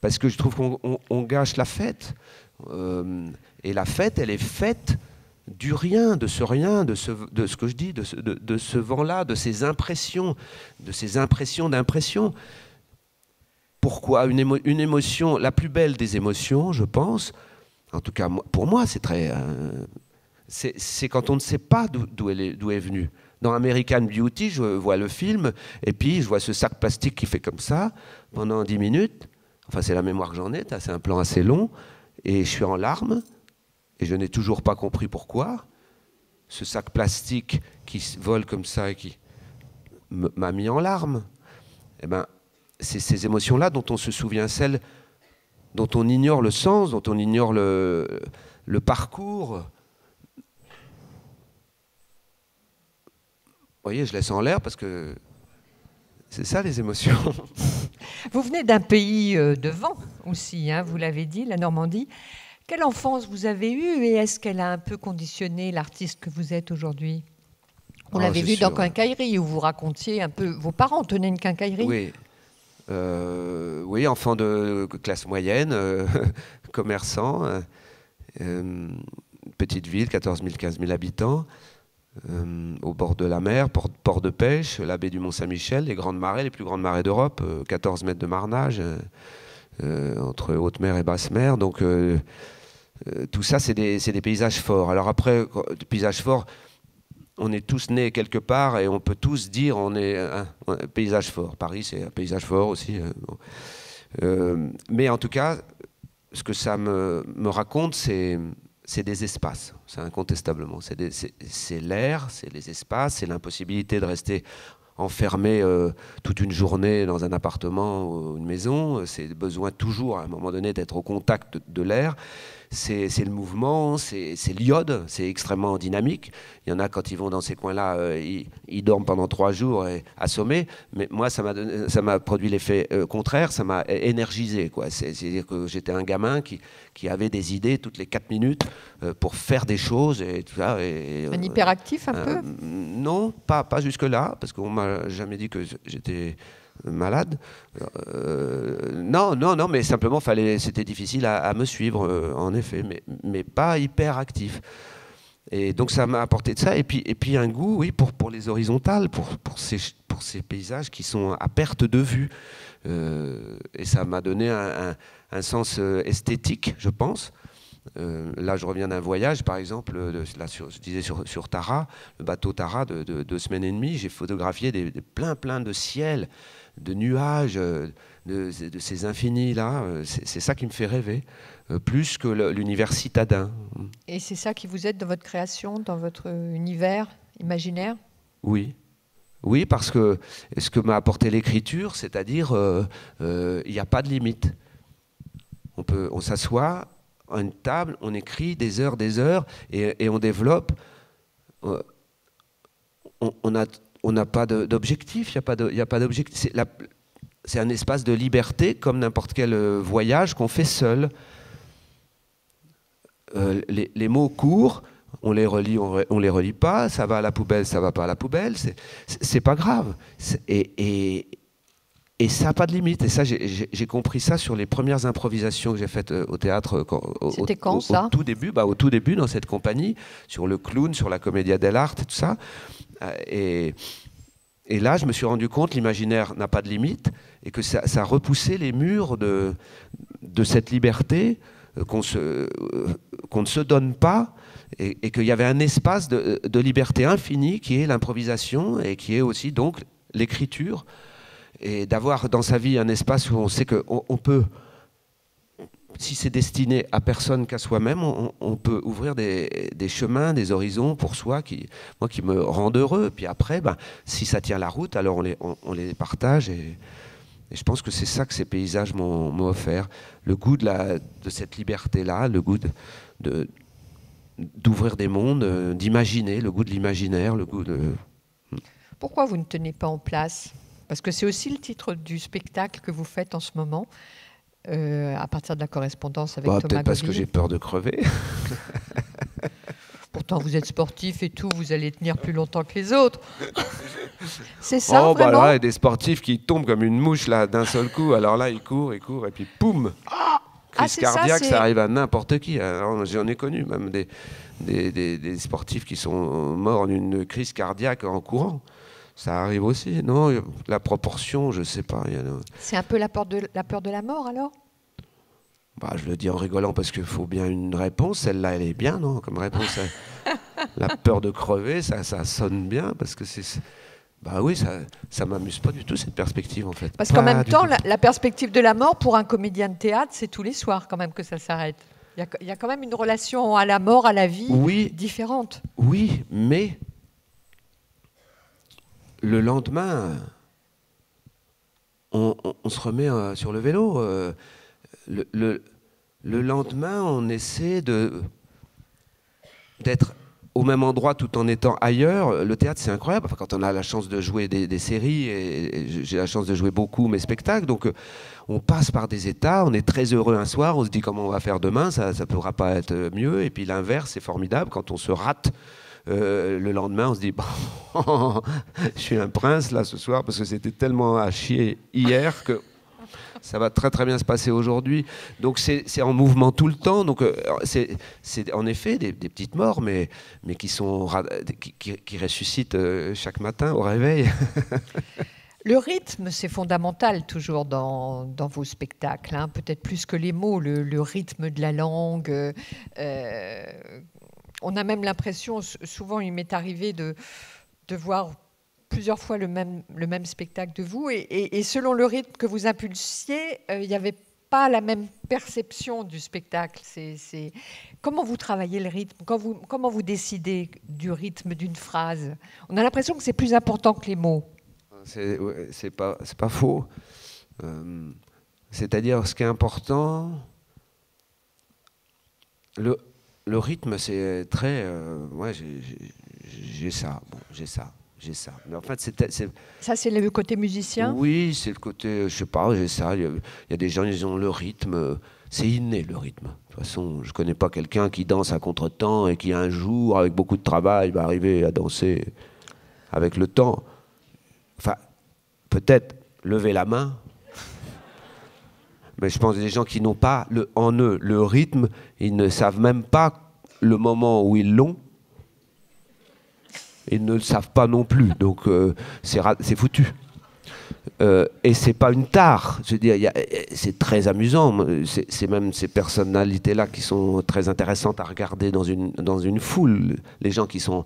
Parce que je trouve qu'on gâche la fête. Et la fête, elle est faite du rien, de ce que je dis, de ce vent-là, de ces impressions d'impression. Pourquoi une émotion, la plus belle des émotions, je pense, en tout cas pour moi, c'est quand on ne sait pas d'où est venue. Dans American Beauty, je vois le film, et puis je vois ce sac plastique qui fait comme ça pendant 10 minutes. Enfin, c'est la mémoire que j'en ai, c'est un plan assez long, et je suis en larmes, et je n'ai toujours pas compris pourquoi. Ce sac plastique qui vole comme ça et qui m'a mis en larmes. Eh ben, c'est ces émotions-là dont on se souvient, celles dont on ignore le sens, dont on ignore le parcours. Vous voyez, je laisse en l'air parce que c'est ça les émotions. Vous venez d'un pays de vent aussi, hein, vous l'avez dit, la Normandie. Quelle enfance vous avez eue et est-ce qu'elle a un peu conditionné l'artiste que vous êtes aujourd'hui? On l'avait vu dans Quincaillerie où vous racontiez un peu, vos parents tenaient une quincaillerie. Oui. Oui, enfant de classe moyenne, commerçant, petite ville, 14 000, 15 000 habitants, au bord de la mer, port de pêche, la baie du Mont-Saint-Michel, les grandes marées, les plus grandes marées d'Europe, 14 mètres de marnage, entre haute mer et basse mer. Donc tout ça, c'est des paysages forts. Alors après, des paysages forts, on est tous nés quelque part et on peut tous dire on est un paysage fort. Paris, c'est un paysage fort aussi. Mais en tout cas, ce que ça me raconte, c'est des espaces. C'est incontestablement. C'est l'air, c'est les espaces, c'est l'impossibilité de rester enfermé toute une journée dans un appartement ou une maison. C'est le besoin toujours, à un moment donné, d'être au contact de l'air. C'est le mouvement, c'est l'iode, c'est extrêmement dynamique. Il y en a, quand ils vont dans ces coins-là, ils dorment pendant 3 jours assommés. Mais moi, ça m'a produit l'effet contraire, ça m'a énergisé, quoi. C'est-à-dire que j'étais un gamin qui avait des idées toutes les 4 minutes pour faire des choses. Et tout ça, un hyperactif un peu? Non, pas jusque-là, parce qu'on m'a jamais dit que j'étais malade. Non, mais simplement, c'était difficile à me suivre, en effet, mais pas hyper actif. Et donc ça m'a apporté de ça, et puis un goût, oui, pour les horizontales, pour ces paysages qui sont à perte de vue. Et ça m'a donné un sens esthétique, je pense. Là, je reviens d'un voyage, par exemple, je disais sur Tara, le bateau Tara de 2 semaines et demie. J'ai photographié plein de ciels, de nuages, de ces infinis-là. C'est ça qui me fait rêver, plus que l'univers citadin. Et c'est ça qui vous aide dans votre création, dans votre univers imaginaire? Oui. Oui, parce que ce que m'a apporté l'écriture, c'est-à-dire, il n'y a pas de limite. On s'assoit à une table, on écrit des heures, et on développe. On n'a pas d'objectif, il n'y a pas d'objectif. C'est un espace de liberté, comme n'importe quel voyage qu'on fait seul. Les mots courts, on les relit, on les relit pas, ça va à la poubelle, ça va pas à la poubelle, c'est pas grave. Et ça n'a pas de limite. Et ça, j'ai compris ça sur les premières improvisations que j'ai faites au théâtre. C'était quand ça ? Au tout début, dans cette compagnie, sur le clown, sur la commedia dell'arte et tout ça. Et là, je me suis rendu compte, l'imaginaire n'a pas de limite, et que ça repoussait les murs de cette liberté qu'on ne se donne pas, et qu'il y avait un espace de liberté infinie qui est l'improvisation, et qui est aussi donc l'écriture. Et d'avoir dans sa vie un espace où on sait qu'on peut, si c'est destiné à personne qu'à soi-même, on peut ouvrir des chemins, des horizons pour soi qui me rendent heureux. Puis après, si ça tient la route, alors on les partage. Et je pense que c'est ça que ces paysages m'ont offert. Le goût de cette liberté-là, le goût d'ouvrir des mondes, d'imaginer, le goût de l'imaginaire, le goût de... Pourquoi vous ne tenez pas en place ? Parce que c'est aussi le titre du spectacle que vous faites en ce moment, à partir de la correspondance avec Thomas Gauville. Peut-être parce que j'ai peur de crever. Pourtant, vous êtes sportif et tout, vous allez tenir plus longtemps que les autres. C'est ça, vraiment là, il y a des sportifs qui tombent comme une mouche là, d'un seul coup. Alors là, ils courent, et puis poum, crise cardiaque, ça arrive à n'importe qui. Alors, j'en ai connu même des sportifs qui sont morts d'une crise cardiaque en courant. Ça arrive aussi, non? La proportion, je ne sais pas. C'est un peu la peur de la mort, alors? Je le dis en rigolant parce qu'il faut bien une réponse. Celle-là, elle est bien, non? Comme réponse, la peur de crever, ça sonne bien, parce que c'est... oui, ça m'amuse pas du tout, cette perspective, en fait. Parce qu'en même temps, la perspective de la mort, pour un comédien de théâtre, c'est tous les soirs, quand même, que ça s'arrête. Il y a quand même une relation à la mort, à la vie, différente. Oui, mais... Le lendemain, on se remet sur le vélo. Le lendemain, on essaie d'être au même endroit tout en étant ailleurs. Le théâtre, c'est incroyable. Enfin, quand on a la chance de jouer des séries, et j'ai la chance de jouer beaucoup mes spectacles, donc on passe par des états, on est très heureux un soir, on se dit comment on va faire demain, ça ne pourra pas être mieux. Et puis l'inverse, c'est formidable, quand on se rate. Le lendemain, on se dit bon, je suis un prince là ce soir parce que c'était tellement à chier hier que ça va très très bien se passer aujourd'hui. Donc c'est en mouvement tout le temps. Donc c'est en effet des petites morts, mais qui ressuscitent chaque matin au réveil. Le rythme, c'est fondamental toujours dans vos spectacles, hein, peut-être plus que les mots, le rythme de la langue. On a même l'impression, souvent il m'est arrivé de voir plusieurs fois le même spectacle de vous, et selon le rythme que vous impulsiez, il n'y avait pas la même perception du spectacle. Comment vous travaillez le rythme? Comment vous décidez du rythme d'une phrase? On a l'impression que c'est plus important que les mots. C'est pas faux. C'est-à-dire, ce qui est important, le rythme, c'est très... ouais, j'ai ça, bon, j'ai ça. Mais en fait, ça, c'est le côté musicien? Oui, c'est le côté, je sais pas, j'ai ça. Il y a des gens, ils ont le rythme. C'est inné, le rythme. De toute façon, je connais pas quelqu'un qui danse à contre-temps et qui, un jour, avec beaucoup de travail, va arriver à danser avec le temps. Enfin, peut-être lever la main. Mais je pense que des gens qui n'ont pas en eux le rythme, ils ne savent même pas le moment où ils l'ont. Ils ne le savent pas non plus, donc c'est foutu. Et c'est pas une tare. Je veux dire, c'est très amusant. C'est même ces personnalités-là qui sont très intéressantes à regarder dans une foule. Les gens qui sont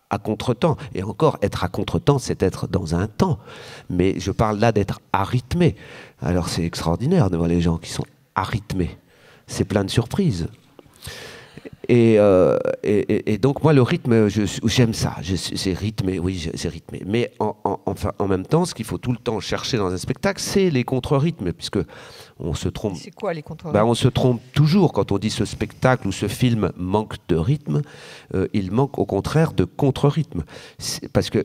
à contre-temps. Et encore, être à contre-temps, c'est être dans un temps. Mais je parle là d'être arythmé. Alors c'est extraordinaire de voir les gens qui sont arythmés. C'est plein de surprises. Et donc moi le rythme, j'aime ça, c'est rythmé, oui c'est rythmé. Mais en même temps, ce qu'il faut tout le temps chercher dans un spectacle, c'est les contre-rythmes, puisque on se trompe. C'est quoi les contre-rythmes? On se trompe toujours quand on dit ce spectacle ou ce film manque de rythme. Il manque au contraire de contre-rythme, parce que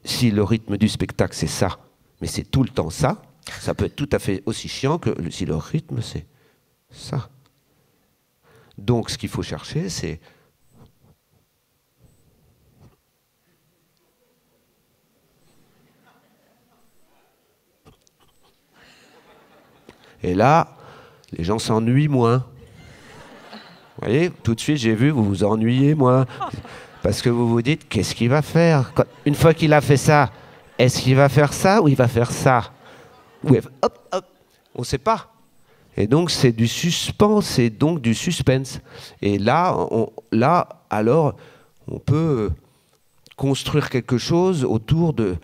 si le rythme du spectacle c'est ça, mais c'est tout le temps ça, ça peut être tout à fait aussi chiant que si le rythme c'est ça. Donc, ce qu'il faut chercher, c'est et là, les gens s'ennuient moins. Vous voyez, tout de suite, j'ai vu, vous vous ennuyez moins. Parce que vous vous dites, qu'est-ce qu'il va faire? Une fois qu'il a fait ça, est-ce qu'il va faire ça ou il va faire ça? Ou hop, hop, on ne sait pas. Et donc, c'est du suspens, c'est donc du suspense. Et là, alors, on peut construire quelque chose autour de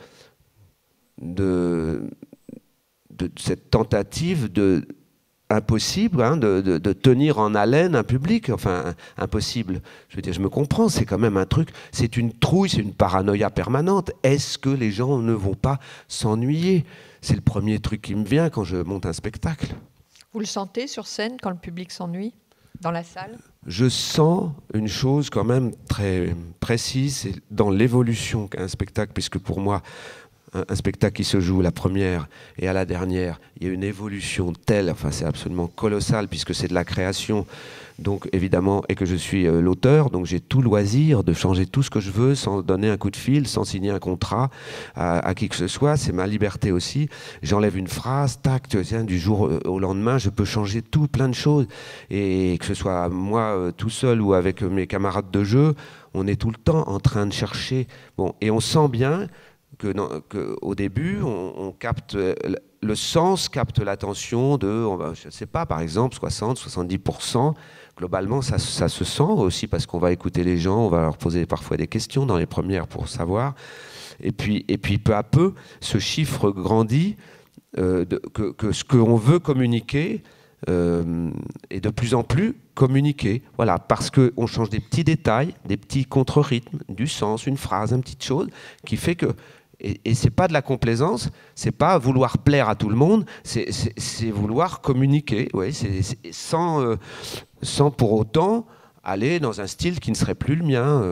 cette tentative impossible, hein, de tenir en haleine un public. Enfin, impossible. Je veux dire, je me comprends, c'est quand même un truc, c'est une trouille, c'est une paranoïa permanente. Est-ce que les gens ne vont pas s'ennuyer? C'est le premier truc qui me vient quand je monte un spectacle. Vous le sentez sur scène quand le public s'ennuie dans la salle? Je sens une chose quand même très précise, c'est dans l'évolution qu'un spectacle, puisque pour moi, un spectacle qui se joue la première et à la dernière, il y a une évolution telle, enfin c'est absolument colossal puisque c'est de la création, donc évidemment, et que je suis l'auteur, donc j'ai tout loisir de changer tout ce que je veux sans donner un coup de fil, sans signer un contrat à qui que ce soit, c'est ma liberté aussi. J'enlève une phrase, tac, tiens, du jour au lendemain, je peux changer tout, plein de choses, et que ce soit moi tout seul ou avec mes camarades de jeu, on est tout le temps en train de chercher, bon, et on sent bien qu'au début, on capte le sens, capte l'attention de, je ne sais pas, par exemple, 60-70%. Globalement, ça se sent aussi parce qu'on va écouter les gens, on va leur poser parfois des questions dans les premières pour savoir. Et puis peu à peu, ce chiffre grandit, que ce qu'on veut communiquer est de plus en plus communiqué. Voilà, parce qu'on change des petits détails, des petits contre-rythmes, du sens, une phrase, une petite chose, qui fait que... Et c'est pas de la complaisance, c'est pas vouloir plaire à tout le monde, c'est vouloir communiquer, ouais, sans pour autant aller dans un style qui ne serait plus le mien,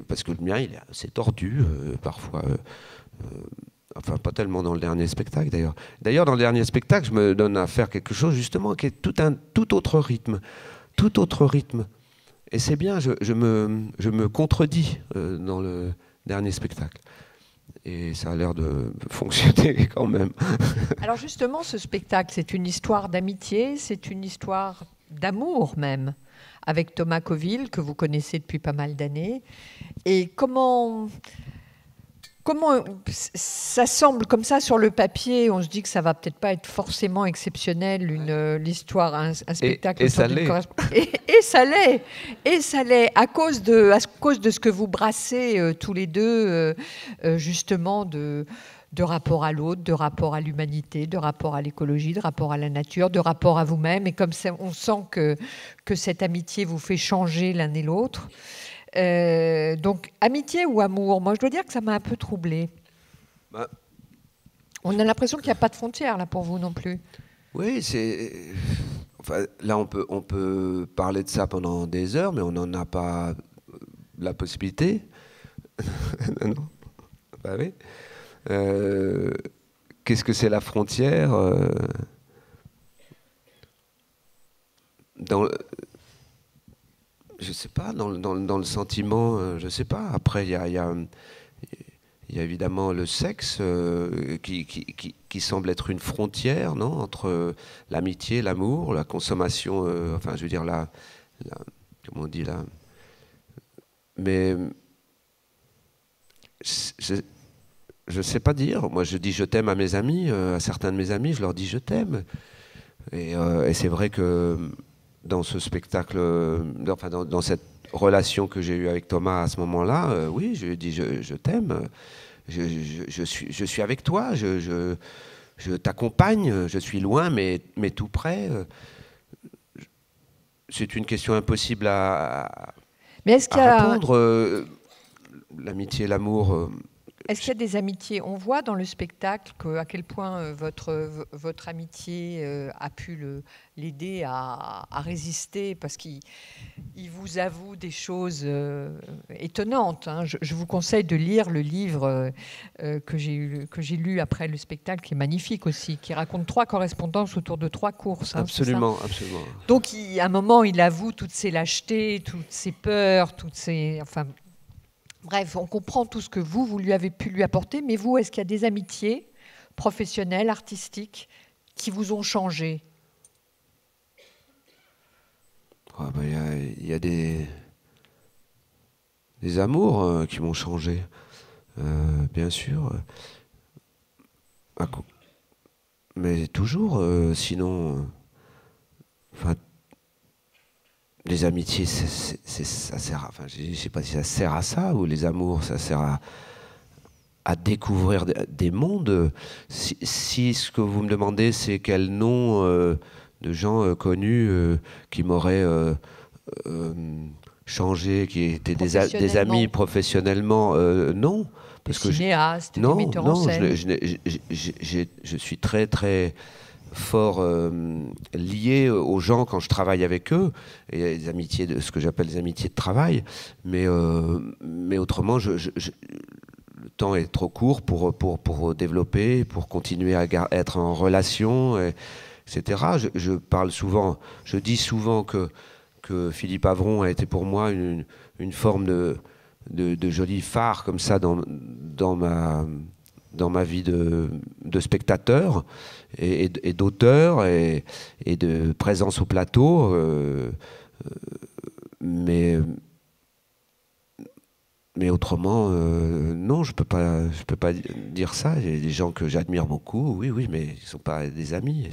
parce que le mien, il est assez tordu, parfois. Enfin, pas tellement dans le dernier spectacle, d'ailleurs. D'ailleurs, dans le dernier spectacle, je me donne à faire quelque chose, justement, qui est tout autre rythme. Tout autre rythme. Et c'est bien, je me contredis dans le dernier spectacle. Et ça a l'air de fonctionner quand même. Alors justement, ce spectacle, c'est une histoire d'amitié, c'est une histoire d'amour même, avec Thomas Coville, que vous connaissez depuis pas mal d'années. Et comment ça semble comme ça sur le papier, on se dit que ça va peut-être pas être forcément exceptionnel, l'histoire, un spectacle. Et ça l'est. Et ça l'est, à cause de ce que vous brassez tous les deux, justement de rapport à l'autre, de rapport à l'humanité, de rapport à l'écologie, de rapport à la nature, de rapport à vous-même. Et comme ça, on sent que cette amitié vous fait changer l'un et l'autre. Donc, amitié ou amour? Moi, je dois dire que ça m'a un peu troublée. On a l'impression qu'il n'y a pas de frontières, là, pour vous non plus. Oui, enfin, là, on peut parler de ça pendant des heures, mais on n'en a pas la possibilité. Non. Bah oui. Qu'est-ce que c'est la frontière je sais pas, dans le sentiment, je sais pas. Après, il y a évidemment le sexe qui semble être une frontière, non, entre l'amitié, l'amour, la consommation. Enfin, je veux dire comment on dit là. Mais je sais pas dire. Moi, je dis je t'aime à mes amis, à certains de mes amis, je leur dis je t'aime. Et c'est vrai que dans ce spectacle, enfin dans cette relation que j'ai eue avec Thomas à ce moment-là, oui, je lui ai dit je t'aime, je suis avec toi, je t'accompagne, je suis loin mais tout près. C'est une question impossible à répondre. L'amitié, l'amour. Est-ce qu'il y a des amitiés? On voit dans le spectacle à quel point votre amitié a pu l'aider à résister, parce qu'il vous avoue des choses étonnantes. Hein. Je vous conseille de lire le livre que j'ai lu après le spectacle, qui est magnifique aussi, qui raconte 3 correspondances autour de 3 courses. Hein, absolument, absolument. Donc, à un moment, il avoue toutes ses lâchetés, toutes ses peurs, enfin... Bref, on comprend tout ce que vous lui avez pu lui apporter, mais vous, est-ce qu'il y a des amitiés professionnelles, artistiques, qui vous ont changé? Il y a des amours qui m'ont changé, bien sûr. Mais toujours, sinon... Enfin, les amitiés, ça sert enfin, je ne sais pas si ça sert à ça, ou les amours, ça sert à découvrir des mondes. Si ce que vous me demandez, c'est quel nom de gens connus qui m'auraient changé, qui étaient des amis professionnellement, non. Parce que cinéastes, des metteurs en scène. Je suis très, très fort lié aux gens quand je travaille avec eux, et les amitiés, ce que j'appelle les amitiés de travail, mais autrement, le temps est trop court pour développer, pour continuer à être en relation, etc. Je parle souvent, je dis souvent que Philippe Avron a été pour moi une forme de joli phare comme ça dans ma vie de spectateur et d'auteur et de présence au plateau. Mais autrement, non, je peux pas dire ça. Il y a des gens que j'admire beaucoup, oui, mais ils ne sont pas des amis.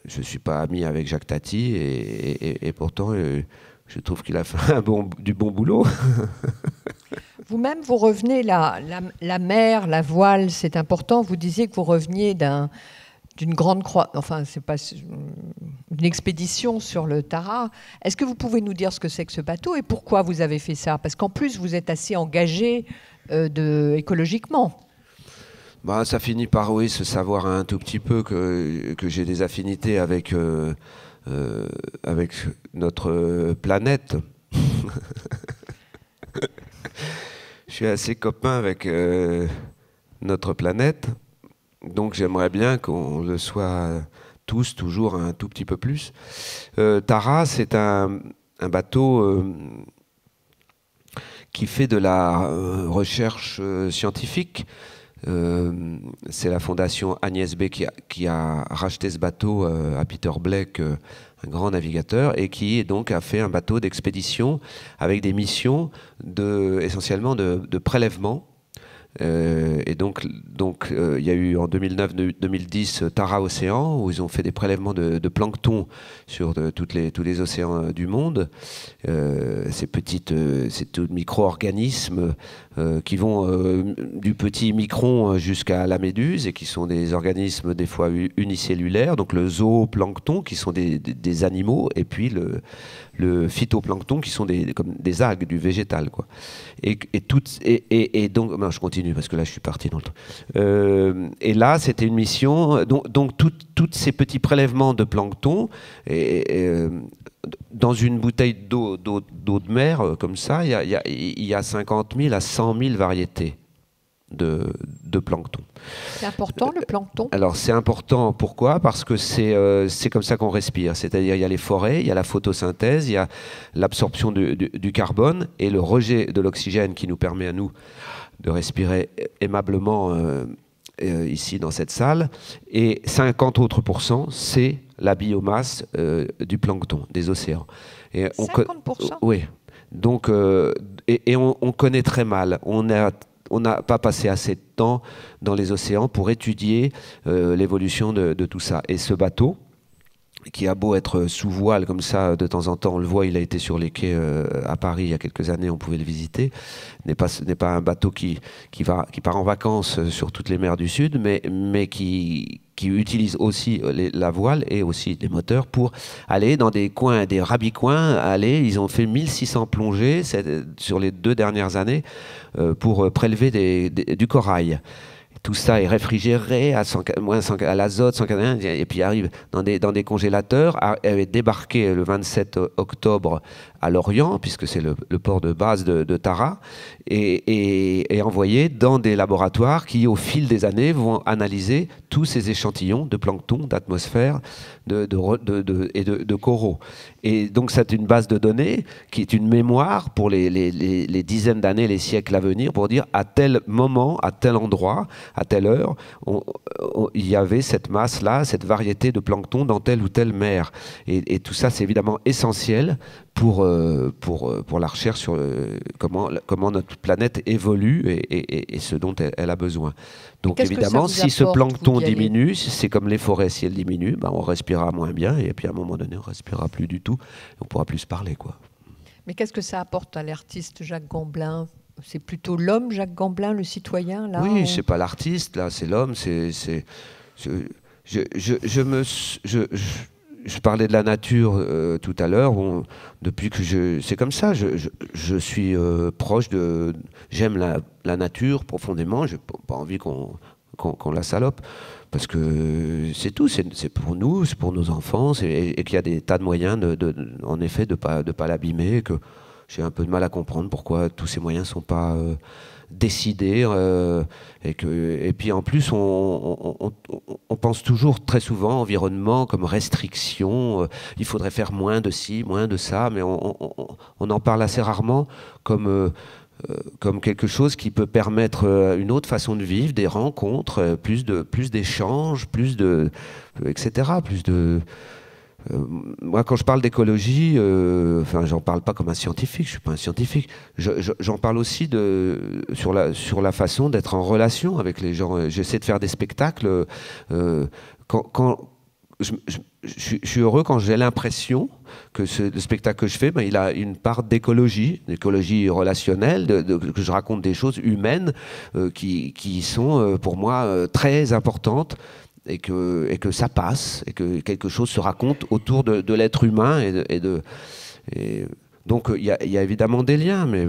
Je ne suis pas ami avec Jacques Tati et pourtant, je trouve qu'il a fait du bon boulot. Vous-même, vous revenez, la mer, la voile, c'est important. Vous disiez que vous reveniez d'une grande c'est pas une expédition sur le Tara. Est-ce que vous pouvez nous dire ce que c'est que ce bateau et pourquoi vous avez fait ça? Parce qu'en plus, vous êtes assez engagé écologiquement. Ça finit par, oui, se savoir un tout petit peu que j'ai des affinités avec avec notre planète. Je suis assez copain avec notre planète, donc j'aimerais bien qu'on le soit tous, toujours un tout petit peu plus. Tara, c'est un bateau qui fait de la recherche scientifique. C'est la fondation Agnès B qui a racheté ce bateau à Peter Blake, un grand navigateur, et qui donc a fait un bateau d'expédition avec des missions essentiellement de prélèvement. Et donc, il y a eu en 2009-2010 Tara Océan, où ils ont fait des prélèvements de plancton sur tous les océans du monde. Ces micro-organismes qui vont du petit micron jusqu'à la méduse, et qui sont des organismes des fois unicellulaires, donc le zooplancton qui sont des animaux, et puis le phytoplancton qui sont comme des algues, du végétal, quoi. Et donc, non, je continue parce que là je suis parti dans le temps. Et là c'était une mission, donc tous ces petits prélèvements de plancton, dans une bouteille d'eau de mer comme ça, il y a 50 000 à 100 000 variétés de plancton. C'est important, le plancton? Alors c'est important, pourquoi? Parce que c'est comme ça qu'on respire, c'est-à-dire il y a les forêts, il y a la photosynthèse, il y a l'absorption du carbone et le rejet de l'oxygène qui nous permet à nous de respirer aimablement ici dans cette salle, et 50 autres %, c'est la biomasse du plancton, des océans. Et 50%? Oui. Donc, et on connaît très mal. On n'a pas passé assez de temps dans les océans pour étudier l'évolution de tout ça. Et ce bateau, qui a beau être sous voile comme ça, de temps en temps, on le voit, il a été sur les quais à Paris il y a quelques années, on pouvait le visiter, ce n'est pas un bateau qui part en vacances sur toutes les mers du Sud, mais qui utilise aussi la voile et aussi les moteurs pour aller dans des coins, des rabicoins. Ils ont fait 1600 plongées sur les 2 dernières années pour prélever du corail. Tout ça est réfrigéré à l'azote, 181, et puis arrive dans des congélateurs, est débarqué le 27 octobre à Lorient, puisque c'est le port de base de Tara, et envoyé dans des laboratoires qui, au fil des années, vont analyser tous ces échantillons de plancton, d'atmosphère et de coraux. Et donc c'est une base de données qui est une mémoire pour les dizaines d'années, les siècles à venir, pour dire à tel moment, à tel endroit, à telle heure, il y avait cette masse-là, cette variété de plancton dans telle ou telle mer. Et tout ça, c'est évidemment essentiel pour la recherche sur comment notre planète évolue et ce dont elle a besoin. Donc évidemment, si ce plancton diminue, c'est comme les forêts, si elles diminuent, on respirera moins bien, et puis à un moment donné, on ne respirera plus du tout, on ne pourra plus se parler, quoi. Mais qu'est-ce que ça apporte à l'artiste Jacques Gamblin? C'est plutôt l'homme, Jacques Gamblin, le citoyen, là? Oui, c'est pas l'artiste, là, c'est l'homme. Je parlais de la nature tout à l'heure. Depuis que c'est comme ça. Je suis proche de. J'aime la nature profondément. J'ai pas envie qu'on la salope, parce que c'est tout. C'est pour nous, c'est pour nos enfants, et qu'il y a des tas de moyens en effet de pas l'abîmer. Que j'ai un peu de mal à comprendre pourquoi tous ces moyens ne sont pas décidés. Et puis en plus, on pense toujours très souvent environnement comme restriction. Il faudrait faire moins de ci, moins de ça, mais on en parle assez rarement comme quelque chose qui peut permettre une autre façon de vivre, des rencontres, plus d'échanges, etc. Moi, quand je parle d'écologie, j'en parle pas comme un scientifique, je suis pas un scientifique. J'en parle aussi sur la façon d'être en relation avec les gens. J'essaie de faire des spectacles. Je suis heureux quand j'ai l'impression que le spectacle que je fais, il a une part d'écologie relationnelle, que je raconte des choses humaines qui sont pour moi très importantes. Et que ça passe, et que quelque chose se raconte autour de l'être humain. Donc il y a évidemment des liens, mais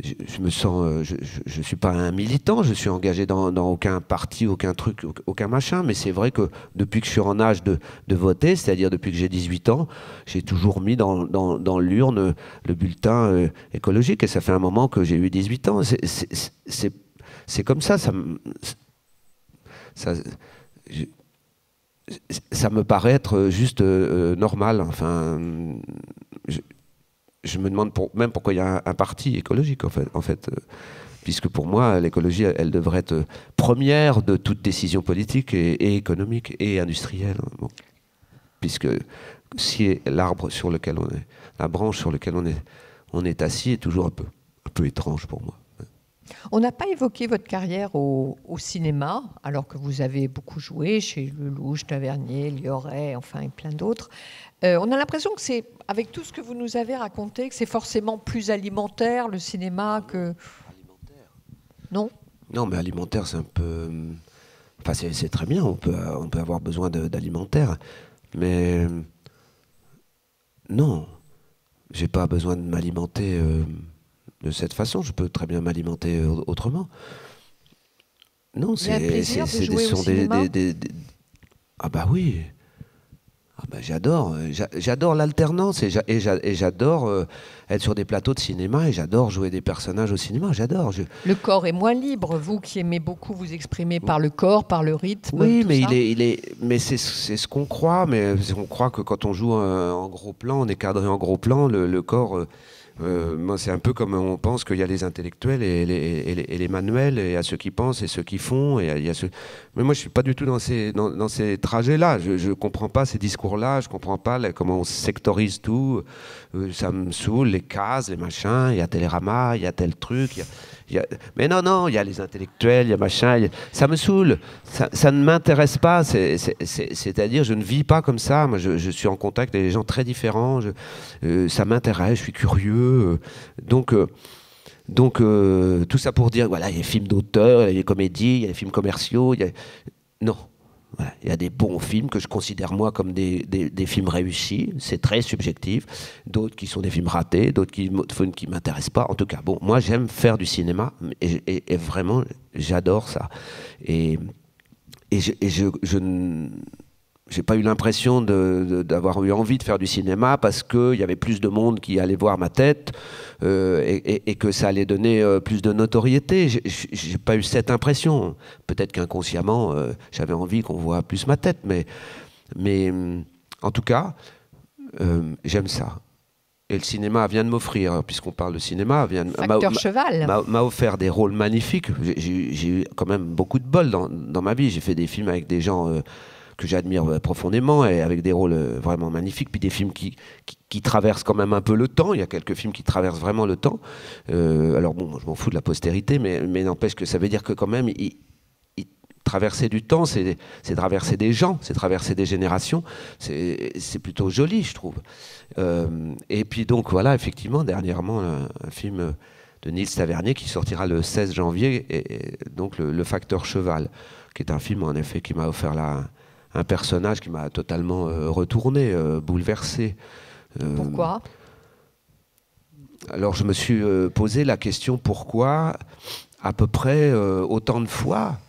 je me sens, je suis pas un militant, je suis engagé dans aucun parti, aucun truc, aucun machin, mais c'est vrai que depuis que je suis en âge de voter, c'est-à-dire depuis que j'ai 18 ans, j'ai toujours mis dans l'urne le bulletin écologique, et ça fait un moment que j'ai eu 18 ans. C'est comme ça, ça me paraît être juste normal. Enfin, je me demande même pourquoi il y a un parti écologique, en fait, puisque pour moi, l'écologie, elle devrait être première de toute décision politique et économique et industrielle. Bon. Puisque si l'arbre sur lequel on est, la branche sur laquelle on est assis est toujours un peu étrange pour moi. On n'a pas évoqué votre carrière au cinéma, alors que vous avez beaucoup joué chez Lelouch, Tavernier, Lioré, enfin, et plein d'autres. On a l'impression que c'est, avec tout ce que vous nous avez raconté, que c'est forcément plus alimentaire, le cinéma, que... Alimentaire. Non ? Non, mais alimentaire, c'est un peu... Enfin, c'est très bien, on peut avoir besoin d'alimentaire, mais... Non, j'ai pas besoin de m'alimenter... de cette façon, je peux très bien m'alimenter autrement. Non, ce sont Ah bah oui. Ah bah j'adore l'alternance et j'adore être sur des plateaux de cinéma et j'adore jouer des personnages au cinéma. J'adore. Le corps est moins libre. Vous qui aimez beaucoup vous exprimer par le corps, par le rythme. Oui, tout mais ça. mais c'est ce qu'on croit. Mais on croit que quand on joue en gros plan, on est cadré en gros plan. Le corps. Moi, c'est un peu comme on pense qu'il y a les intellectuels et les manuels, et il y a ceux qui pensent et ceux qui font. Et il y a ceux... Mais moi, je ne suis pas du tout dans ces trajets-là. Je ne comprends pas ces discours-là, je ne comprends pas comment on sectorise tout. Ça me saoule, les cases, les machins. Il y a Télérama, il y a tel truc. Mais non, il y a les intellectuels, il y a machin. Ça me saoule. Ça ne m'intéresse pas. C'est-à-dire, je ne vis pas comme ça. Moi, je suis en contact avec des gens très différents. Ça m'intéresse, je suis curieux. Donc, tout ça pour dire, voilà, il y a des films d'auteur, il y a des comédies, il y a des films commerciaux. Non. Voilà. Il y a des bons films que je considère moi comme des films réussis, c'est très subjectif, d'autres qui sont des films ratés, d'autres qui ne m'intéressent pas. En tout cas, bon, moi j'aime faire du cinéma et vraiment j'adore ça. Et je n'ai pas eu l'impression d'avoir eu envie de faire du cinéma parce qu'il y avait plus de monde qui allait voir ma tête et que ça allait donner plus de notoriété. J'ai pas eu cette impression. Peut-être qu'inconsciemment, j'avais envie qu'on voit plus ma tête. Mais en tout cas, j'aime ça. Et le cinéma vient de m'offrir, puisqu'on parle de cinéma, Facteur cheval. M'a offert des rôles magnifiques. J'ai eu quand même beaucoup de bol dans ma vie. J'ai fait des films avec des gens... que j'admire profondément et avec des rôles vraiment magnifiques, puis des films qui traversent quand même un peu le temps. Il y a quelques films qui traversent vraiment le temps. Alors bon, je m'en fous de la postérité, mais n'empêche que ça veut dire que quand même, traverser du temps, c'est traverser des gens, c'est traverser des générations. C'est plutôt joli, je trouve. Et puis donc voilà, effectivement, dernièrement, un film de Nils Tavernier qui sortira le 16 janvier, et donc le Facteur Cheval, qui est un film en effet qui m'a offert un personnage qui m'a totalement retourné, bouleversé. Pourquoi ? Alors je me suis posé la question pourquoi, à peu près autant de fois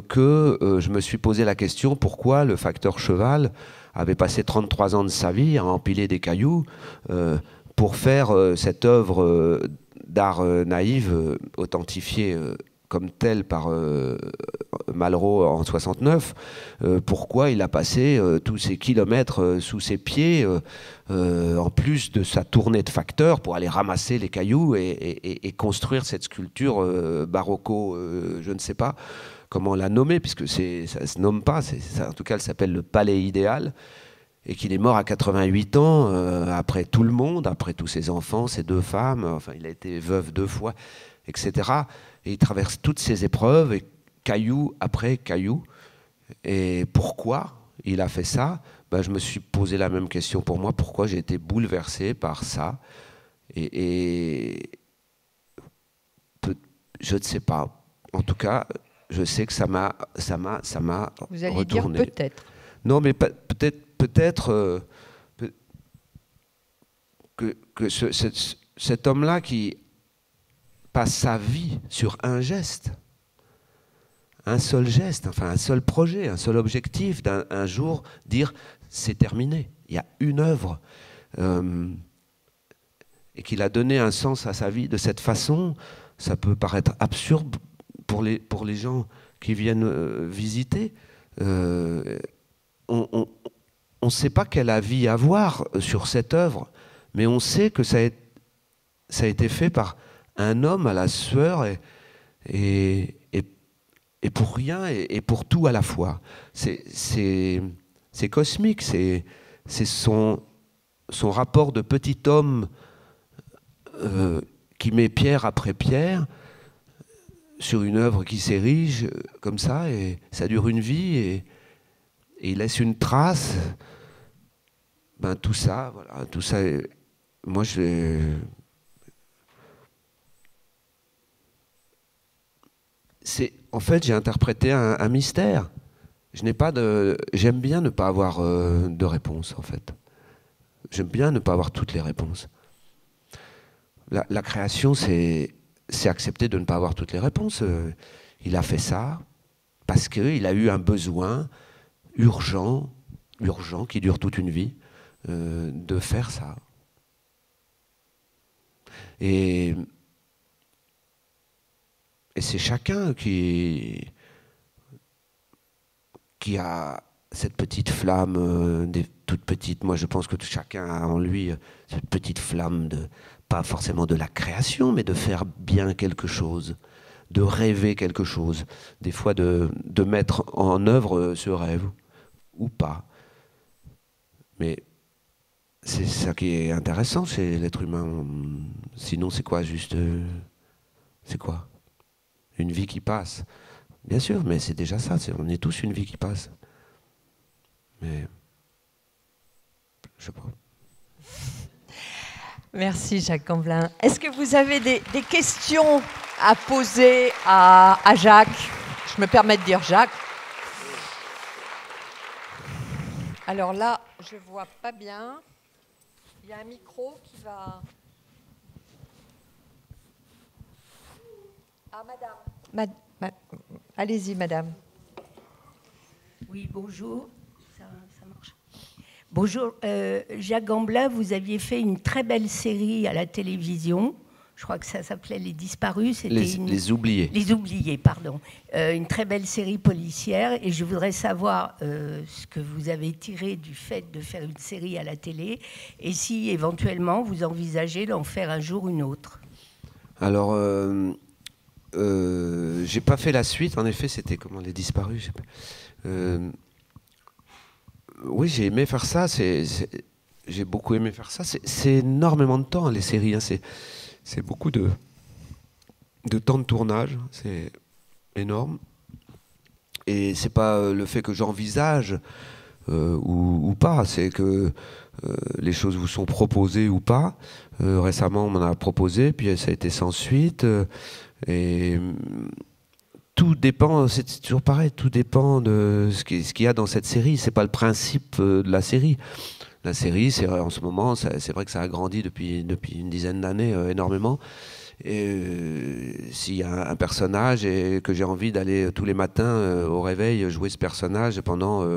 que je me suis posé la question pourquoi le Facteur Cheval avait passé 33 ans de sa vie à empiler des cailloux pour faire cette œuvre d'art naïve authentifiée comme tel par Malraux en 69, pourquoi il a passé tous ces kilomètres sous ses pieds, en plus de sa tournée de facteur, pour aller ramasser les cailloux et construire cette sculpture baroco, je ne sais pas comment la nommer, puisque ça ne se nomme pas, en tout cas elle s'appelle le Palais Idéal, et qu'il est mort à 88 ans, après tout le monde, après tous ses enfants, ses 2 femmes, enfin il a été veuf 2 fois, etc. Et il traverse toutes ces épreuves, et caillou après caillou. Et pourquoi il a fait ça ? Ben, je me suis posé la même question pour moi. Pourquoi j'ai été bouleversé par ça ? Et je ne sais pas. En tout cas, je sais que ça m'a Vous allez retourné. dire peut-être. Non, mais peut-être. que cet homme-là qui passe sa vie sur un geste, un seul geste, enfin un seul projet, un seul objectif, d'un jour dire c'est terminé, il y a une œuvre, et qu'il a donné un sens à sa vie de cette façon, ça peut paraître absurde pour les gens qui viennent visiter. On ne sait pas quel avis avoir sur cette œuvre, mais on sait que ça a été fait par un homme à la sueur et pour rien et pour tout à la fois. C'est cosmique, c'est son rapport de petit homme qui met pierre après pierre sur une œuvre qui s'érige comme ça, et ça dure une vie, et il laisse une trace. Ben, tout ça, voilà, tout ça, moi en fait, j'ai interprété un mystère. J'aime bien ne pas avoir de réponse, en fait. J'aime bien ne pas avoir toutes les réponses. La création, c'est accepter de ne pas avoir toutes les réponses. Il a fait ça parce qu'il a eu un besoin urgent, qui dure toute une vie, de faire ça. Et c'est chacun qui a cette petite flamme, toute petite. Moi, je pense que chacun a en lui cette petite flamme pas forcément de la création, mais de faire bien quelque chose, de rêver quelque chose, des fois de mettre en œuvre ce rêve, ou pas. Mais c'est ça qui est intéressant chez l'être humain. Sinon, c'est quoi juste c'est quoi? Une vie qui passe. Bien sûr, mais c'est déjà ça. On est tous une vie qui passe. Mais je sais pas. Merci Jacques Gamblin. Est-ce que vous avez des questions à poser à Jacques? Je me permets de dire Jacques. Alors là, je ne vois pas bien. Il y a un micro qui va... Ah, madame. Allez-y, madame. Oui, bonjour. Ça marche. Bonjour. Jacques Gamblin, vous aviez fait une très belle série à la télévision. Je crois que ça s'appelait Les Disparus. Les Oubliés. Les Oubliés, pardon. Une très belle série policière. Et je voudrais savoir ce que vous avez tiré du fait de faire une série à la télé et si éventuellement vous envisagez d'en faire un jour une autre. Alors, j'ai pas fait la suite. En effet, c'était comment Les Disparus. Oui, j'ai aimé faire ça. J'ai beaucoup aimé faire ça. C'est énormément de temps, les séries. Hein. C'est beaucoup de temps de tournage. C'est énorme. Et c'est pas le fait que j'envisage ou pas. C'est que les choses vous sont proposées ou pas. Récemment, on m'en a proposé, puis ça a été sans suite. Et tout dépend, c'est toujours pareil, tout dépend de ce qu'il y a dans cette série. C'est pas le principe de la série. La série, en ce moment, c'est vrai que ça a grandi depuis une dizaine d'années énormément. Et s'il y a un personnage et que j'ai envie d'aller tous les matins au réveil jouer ce personnage pendant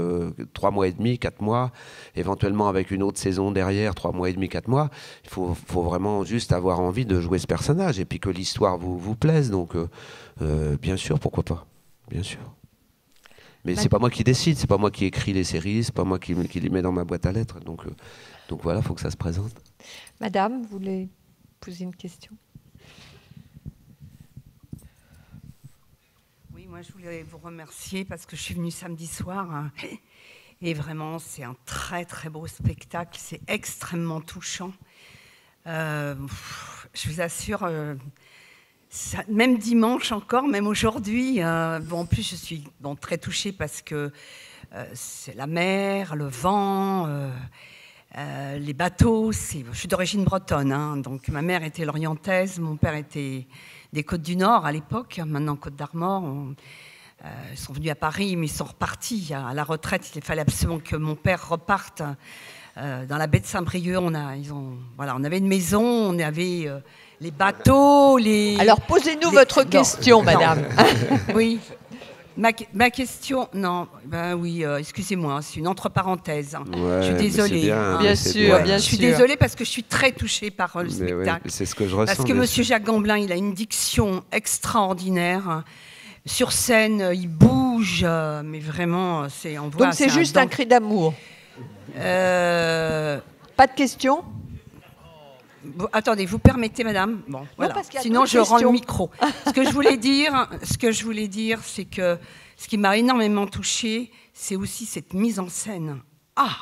3 mois et demi, 4 mois, éventuellement avec une autre saison derrière, 3 mois et demi, 4 mois, il faut vraiment juste avoir envie de jouer ce personnage et puis que l'histoire vous plaise. Donc bien sûr, pourquoi pas, bien sûr. Mais c'est pas moi qui décide, c'est pas moi qui écris les séries, c'est pas moi qui les mets dans ma boîte à lettres. Donc voilà, il faut que ça se présente. Madame, vous voulez poser une question? Oui, moi je voulais vous remercier parce que je suis venue samedi soir hein, et vraiment c'est un très très beau spectacle, c'est extrêmement touchant. Je vous assure, ça, même dimanche encore, même aujourd'hui, en plus je suis très touchée parce que c'est la mer, le vent, les bateaux. Je suis d'origine bretonne, hein, donc ma mère était lorientaise, mon père était des Côtes du Nord à l'époque, maintenant Côte d'Armor. Ils sont venus à Paris, mais ils sont repartis. À la retraite, il fallait absolument que mon père reparte dans la baie de Saint-Brieuc, on avait une maison, on avait les bateaux, les... Alors, posez-nous votre question, madame. Oui. Ma question, non, ben oui, excusez-moi, c'est une entre-parenthèse. Ouais, je suis désolée. Bien sûr, bien je suis sûr. désolée parce que je suis très touchée par le spectacle. Ouais, c'est ce que je ressens. Parce que Monsieur Jacques Gamblin, il a une diction extraordinaire. Sur scène, il bouge, mais vraiment, on voit. Donc c'est juste un cri d'amour. Pas de questions? Attendez, vous permettez, madame? Bon, voilà. Parce qu'il y a Sinon, d'autres je rends le questions. micro. Ce que je voulais dire, c'est que ce qui m'a énormément touchée, c'est aussi cette mise en scène. Ah,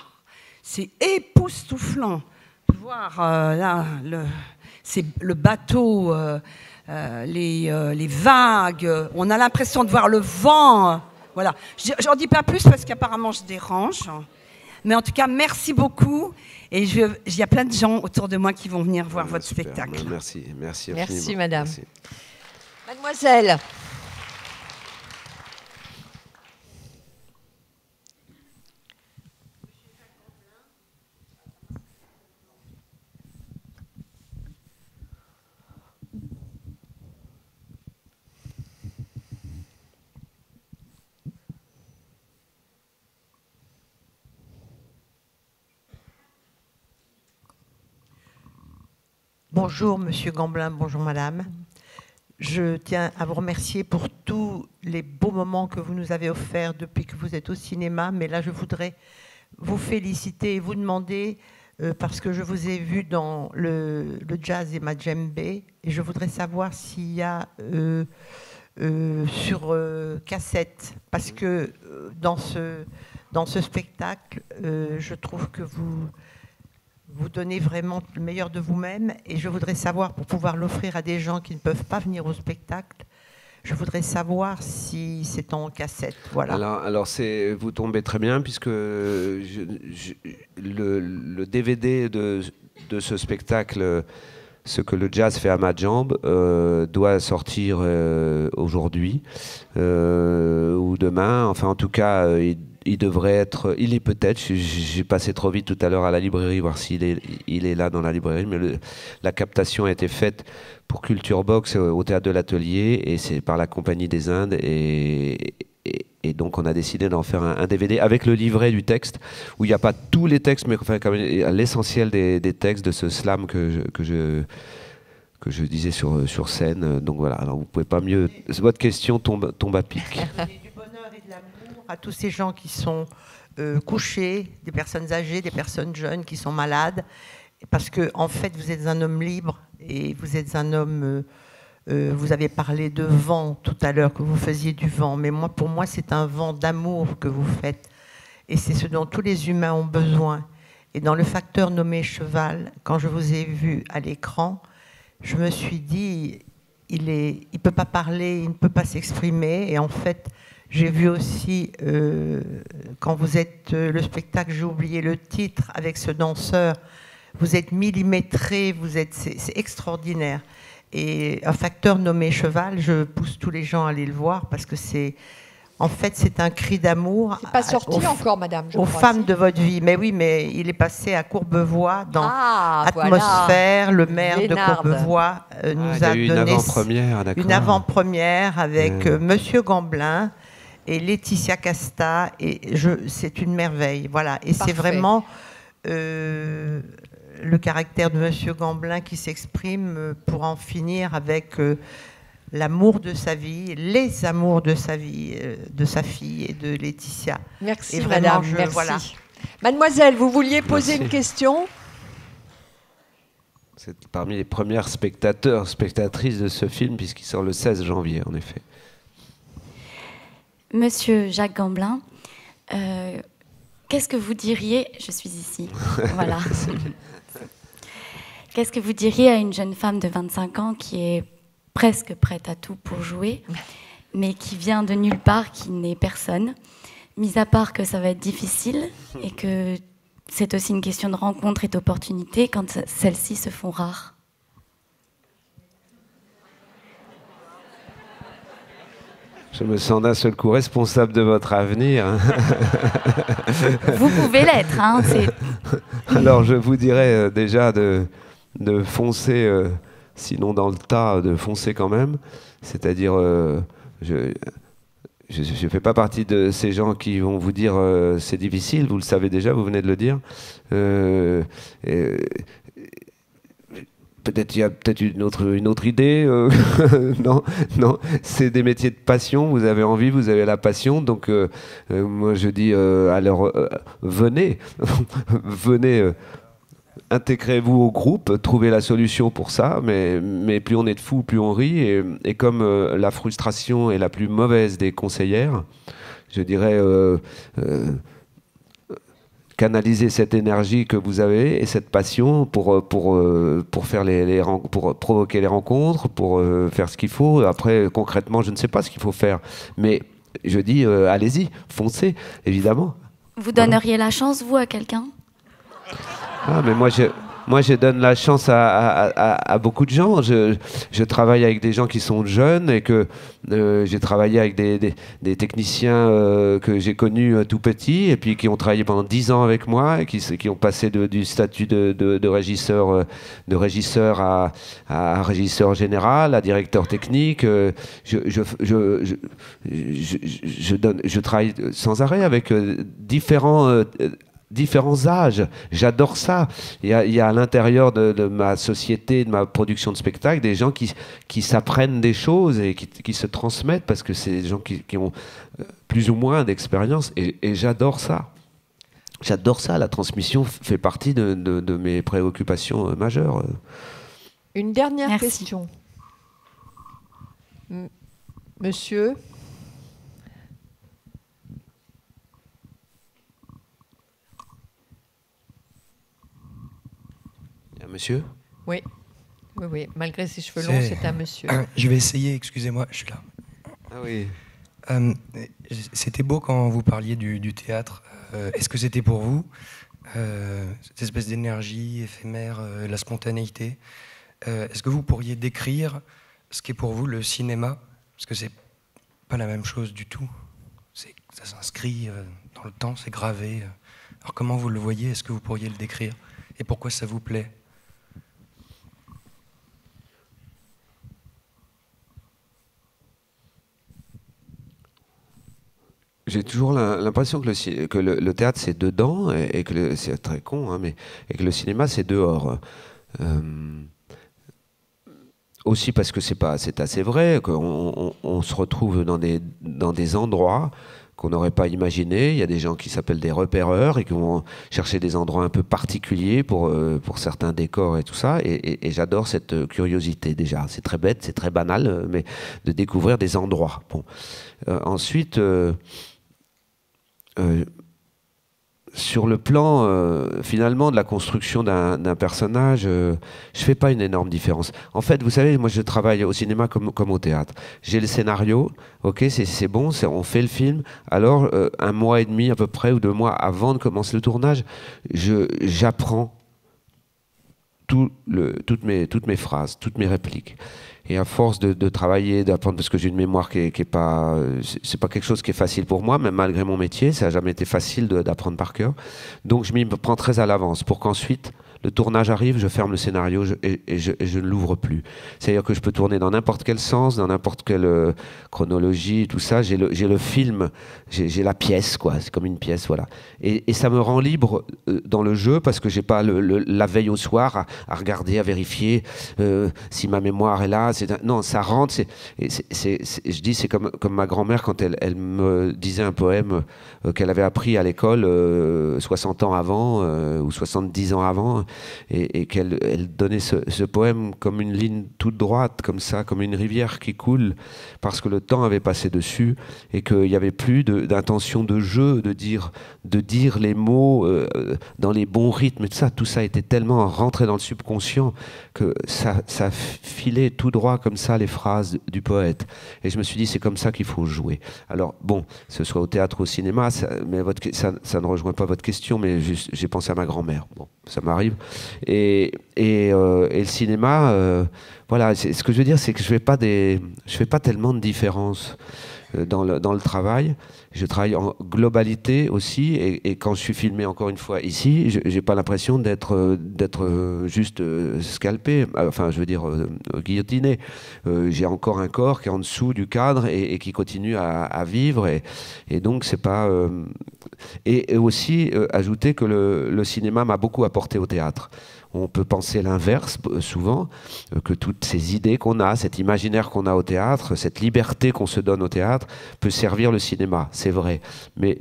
c'est époustouflant de voir là, c'est le bateau, les vagues. On a l'impression de voir le vent. Voilà. J'en dis pas plus parce qu'apparemment je dérange. Mais en tout cas, merci beaucoup. Et il y a plein de gens autour de moi qui vont venir voir votre super. spectacle. Merci infiniment. Merci, madame. Merci. Mademoiselle. Bonjour Monsieur Gamblin, bonjour Madame. Je tiens à vous remercier pour tous les beaux moments que vous nous avez offerts depuis que vous êtes au cinéma. Mais là, je voudrais vous féliciter et vous demander, parce que je vous ai vu dans le jazz et ma djembé, et je voudrais savoir s'il y a sur cassette, parce que dans ce spectacle, je trouve que vous donnez vraiment le meilleur de vous-même, et je voudrais savoir, pour pouvoir l'offrir à des gens qui ne peuvent pas venir au spectacle, je voudrais savoir si c'est en cassette. Voilà. Alors vous tombez très bien, puisque le DVD de ce spectacle, ce que le jazz fait à ma jambe, doit sortir aujourd'hui ou demain. Enfin, en tout cas, il devrait être, il est peut-être, j'ai passé trop vite tout à l'heure à la librairie, voir s'il est là dans la librairie, mais la captation a été faite pour Culture Box au Théâtre de l'Atelier, et c'est par la Compagnie des Indes, et donc on a décidé d'en faire un DVD avec le livret du texte, où il n'y a pas tous les textes, mais enfin, quand même, l'essentiel des textes de ce slam que je disais sur scène. Donc voilà, alors vous pouvez pas mieux, votre question tombe à pic. À tous ces gens qui sont couchés, des personnes âgées, des personnes jeunes qui sont malades, parce que en fait vous êtes un homme libre, et vous êtes un homme, vous avez parlé de vent tout à l'heure, que vous faisiez du vent, mais pour moi c'est un vent d'amour que vous faites, et c'est ce dont tous les humains ont besoin. Et dans le facteur nommé cheval, quand je vous ai vu à l'écran, je me suis dit, il peut pas parler, il ne peut pas s'exprimer, et en fait j'ai vu aussi, quand vous êtes le spectacle, j'ai oublié le titre, avec ce danseur, vous êtes millimétré, c'est extraordinaire. Et un facteur nommé cheval, je pousse tous les gens à aller le voir, parce que en fait, c'est un cri d'amour. C'est pas sorti encore, madame, je aux crois, femmes si. de votre vie. Mais oui, mais il est passé à Courbevoie, dans voilà. Atmosphère. Le maire Lénard. de Courbevoie nous a eu donné une avant-première, d'accord. une avant-première avec Monsieur Gamblin et Laetitia Casta, et c'est une merveille, voilà. Et c'est vraiment le caractère de Monsieur Gamblin qui s'exprime pour en finir avec l'amour de sa vie, les amours de sa vie, de sa fille et de Laetitia. Merci, et vraiment, madame, merci. Voilà. Mademoiselle, vous vouliez poser une question? C'est parmi les premières spectatrices de ce film, puisqu'il sort le 16 janvier, en effet. Monsieur Jacques Gamblin, qu'est-ce que vous diriez... Je suis ici, voilà. Qu'est-ce que vous diriez à une jeune femme de 25 ans qui est presque prête à tout pour jouer, mais qui vient de nulle part, qui n'est personne, mis à part que ça va être difficile et que c'est aussi une question de rencontre et d'opportunité quand celles-ci se font rares? Je me sens d'un seul coup responsable de votre avenir. Vous pouvez l'être. Hein, alors je vous dirais déjà de foncer, sinon dans le tas, de foncer quand même. C'est-à-dire, je ne fais pas partie de ces gens qui vont vous dire c'est difficile, vous le savez déjà, vous venez de le dire. Peut-être il y a peut-être une autre idée. Non, c'est des métiers de passion. Vous avez envie, vous avez la passion. Donc moi je dis alors venez, venez. Intégrez-vous au groupe, trouvez la solution pour ça, mais plus on est de fous, plus on rit. Et comme la frustration est la plus mauvaise des conseillères, je dirais canaliser cette énergie que vous avez et cette passion pour faire pour provoquer les rencontres, pour faire ce qu'il faut. Après, concrètement, je ne sais pas ce qu'il faut faire, mais je dis allez-y, foncez, évidemment. Vous donneriez la chance, vous, à quelqu'un ? Ah, mais moi, je donne la chance à beaucoup de gens. Je travaille avec des gens qui sont jeunes et que j'ai travaillé avec des techniciens que j'ai connus tout petits et puis qui ont travaillé pendant 10 ans avec moi et qui ont passé du statut de régisseur à régisseur général, à directeur technique. Je travaille sans arrêt avec différents âges. J'adore ça. Il y a à l'intérieur de ma société, de ma production de spectacle, des gens qui s'apprennent des choses et qui se transmettent parce que c'est des gens qui ont plus ou moins d'expérience et j'adore ça. J'adore ça. La transmission fait partie de mes préoccupations majeures. Une dernière Merci. question. Monsieur ? Monsieur ? Oui. Malgré ses cheveux longs, c'est un monsieur. Je vais essayer, excusez-moi, je suis là. Ah oui. C'était beau quand vous parliez du théâtre. Est-ce que c'était pour vous, cette espèce d'énergie éphémère, la spontanéité? Est-ce que vous pourriez décrire ce qu'est pour vous le cinéma? Parce que c'est pas la même chose du tout. Ça s'inscrit dans le temps, c'est gravé. Alors comment vous le voyez? Est-ce que vous pourriez le décrire? Et pourquoi ça vous plaît? J'ai toujours l'impression que le théâtre c'est dedans et que c'est très con, hein, et que le cinéma c'est dehors. Aussi parce que c'est assez vrai qu'on se retrouve dans des endroits qu'on n'aurait pas imaginé. Il y a des gens qui s'appellent des repéreurs et qui vont chercher des endroits un peu particuliers pour certains décors et tout ça. Et j'adore cette curiosité déjà. C'est très bête, c'est très banal, mais de découvrir des endroits. Bon. Ensuite, sur le plan finalement de la construction d'un personnage, je fais pas une énorme différence. En fait, vous savez, moi je travaille au cinéma comme au théâtre. J'ai le scénario, ok, c'est bon, on fait le film. Alors, 1 mois et demi à peu près ou 2 mois avant de commencer le tournage, j'apprends toutes mes phrases, toutes mes répliques. Et à force de travailler, d'apprendre, parce que j'ai une mémoire qui est pas, c'est pas quelque chose qui est facile pour moi, même malgré mon métier, ça n'a jamais été facile d'apprendre par cœur. Donc je m'y prends très à l'avance pour qu'ensuite le tournage arrive, je ferme le scénario et je ne l'ouvre plus. C'est-à-dire que je peux tourner dans n'importe quel sens, dans n'importe quelle chronologie, tout ça. J'ai le film, j'ai la pièce, quoi. C'est comme une pièce, voilà. Et ça me rend libre dans le jeu parce que j'ai pas la veille au soir à regarder, à vérifier si ma mémoire est là. Non, ça rentre. Je dis, c'est comme ma grand-mère quand elle me disait un poème qu'elle avait appris à l'école 60 ans avant ou 70 ans avant. Et qu'elle donnait ce poème comme une ligne toute droite, comme ça, comme une rivière qui coule, parce que le temps avait passé dessus et qu'il n'y avait plus d'intention de jeu, de dire les mots dans les bons rythmes et tout ça était tellement rentré dans le subconscient que ça filait tout droit comme ça les phrases du poète. Et je me suis dit, c'est comme ça qu'il faut jouer. Alors bon, que ce soit au théâtre ou au cinéma, ça ne rejoint pas votre question, mais j'ai pensé à ma grand-mère. Bon, ça m'arrive. Et le cinéma, voilà, ce que je veux dire, c'est que je fais pas tellement de différence. dans le travail. Je travaille en globalité aussi, et quand je suis filmé encore une fois ici, j'ai pas l'impression d'être juste scalpé, enfin je veux dire guillotiné. J'ai encore un corps qui est en dessous du cadre et qui continue à vivre, et donc c'est pas... Et aussi ajouter que le cinéma m'a beaucoup apporté au théâtre. On peut penser l'inverse souvent, que toutes ces idées qu'on a, cet imaginaire qu'on a au théâtre, cette liberté qu'on se donne au théâtre, peut servir le cinéma, c'est vrai. Mais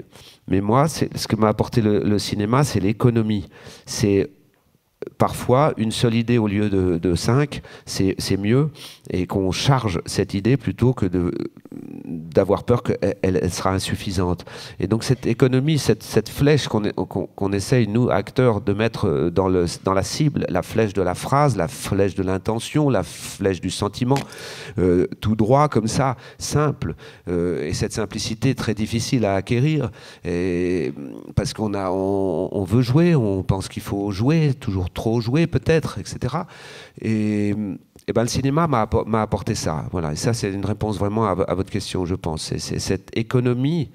moi, ce que m'a apporté le cinéma, c'est l'économie. C'est parfois une seule idée au lieu de 5, c'est mieux, et qu'on charge cette idée plutôt que d'avoir peur qu'elle sera insuffisante. Et donc cette économie, cette flèche qu'on essaye, nous, acteurs, de mettre dans la cible, la flèche de la phrase, la flèche de l'intention, la flèche du sentiment, tout droit comme ça, simple, et cette simplicité très difficile à acquérir, parce on veut jouer, on pense qu'il faut jouer, toujours trop jouer peut-être, etc. Et ben, le cinéma m'a apporté ça. Voilà. Et ça, c'est une réponse vraiment à votre question, je pense. C'est cette économie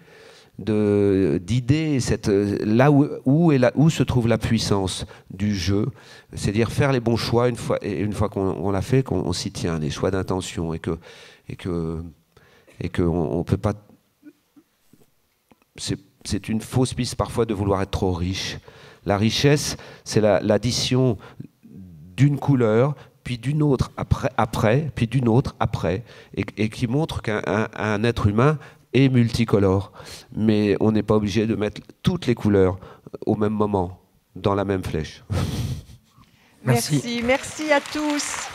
d'idées, là où se trouve la puissance du jeu, c'est-à-dire faire les bons choix une fois qu'on l'a fait, qu'on s'y tient, les choix d'intention, et que on peut pas. C'est une fausse piste parfois de vouloir être trop riche. La richesse, c'est l'addition d'une couleur, puis d'une autre après, puis d'une autre après, et qui montre qu'un être humain est multicolore. Mais on n'est pas obligé de mettre toutes les couleurs au même moment, dans la même flèche. Merci à tous.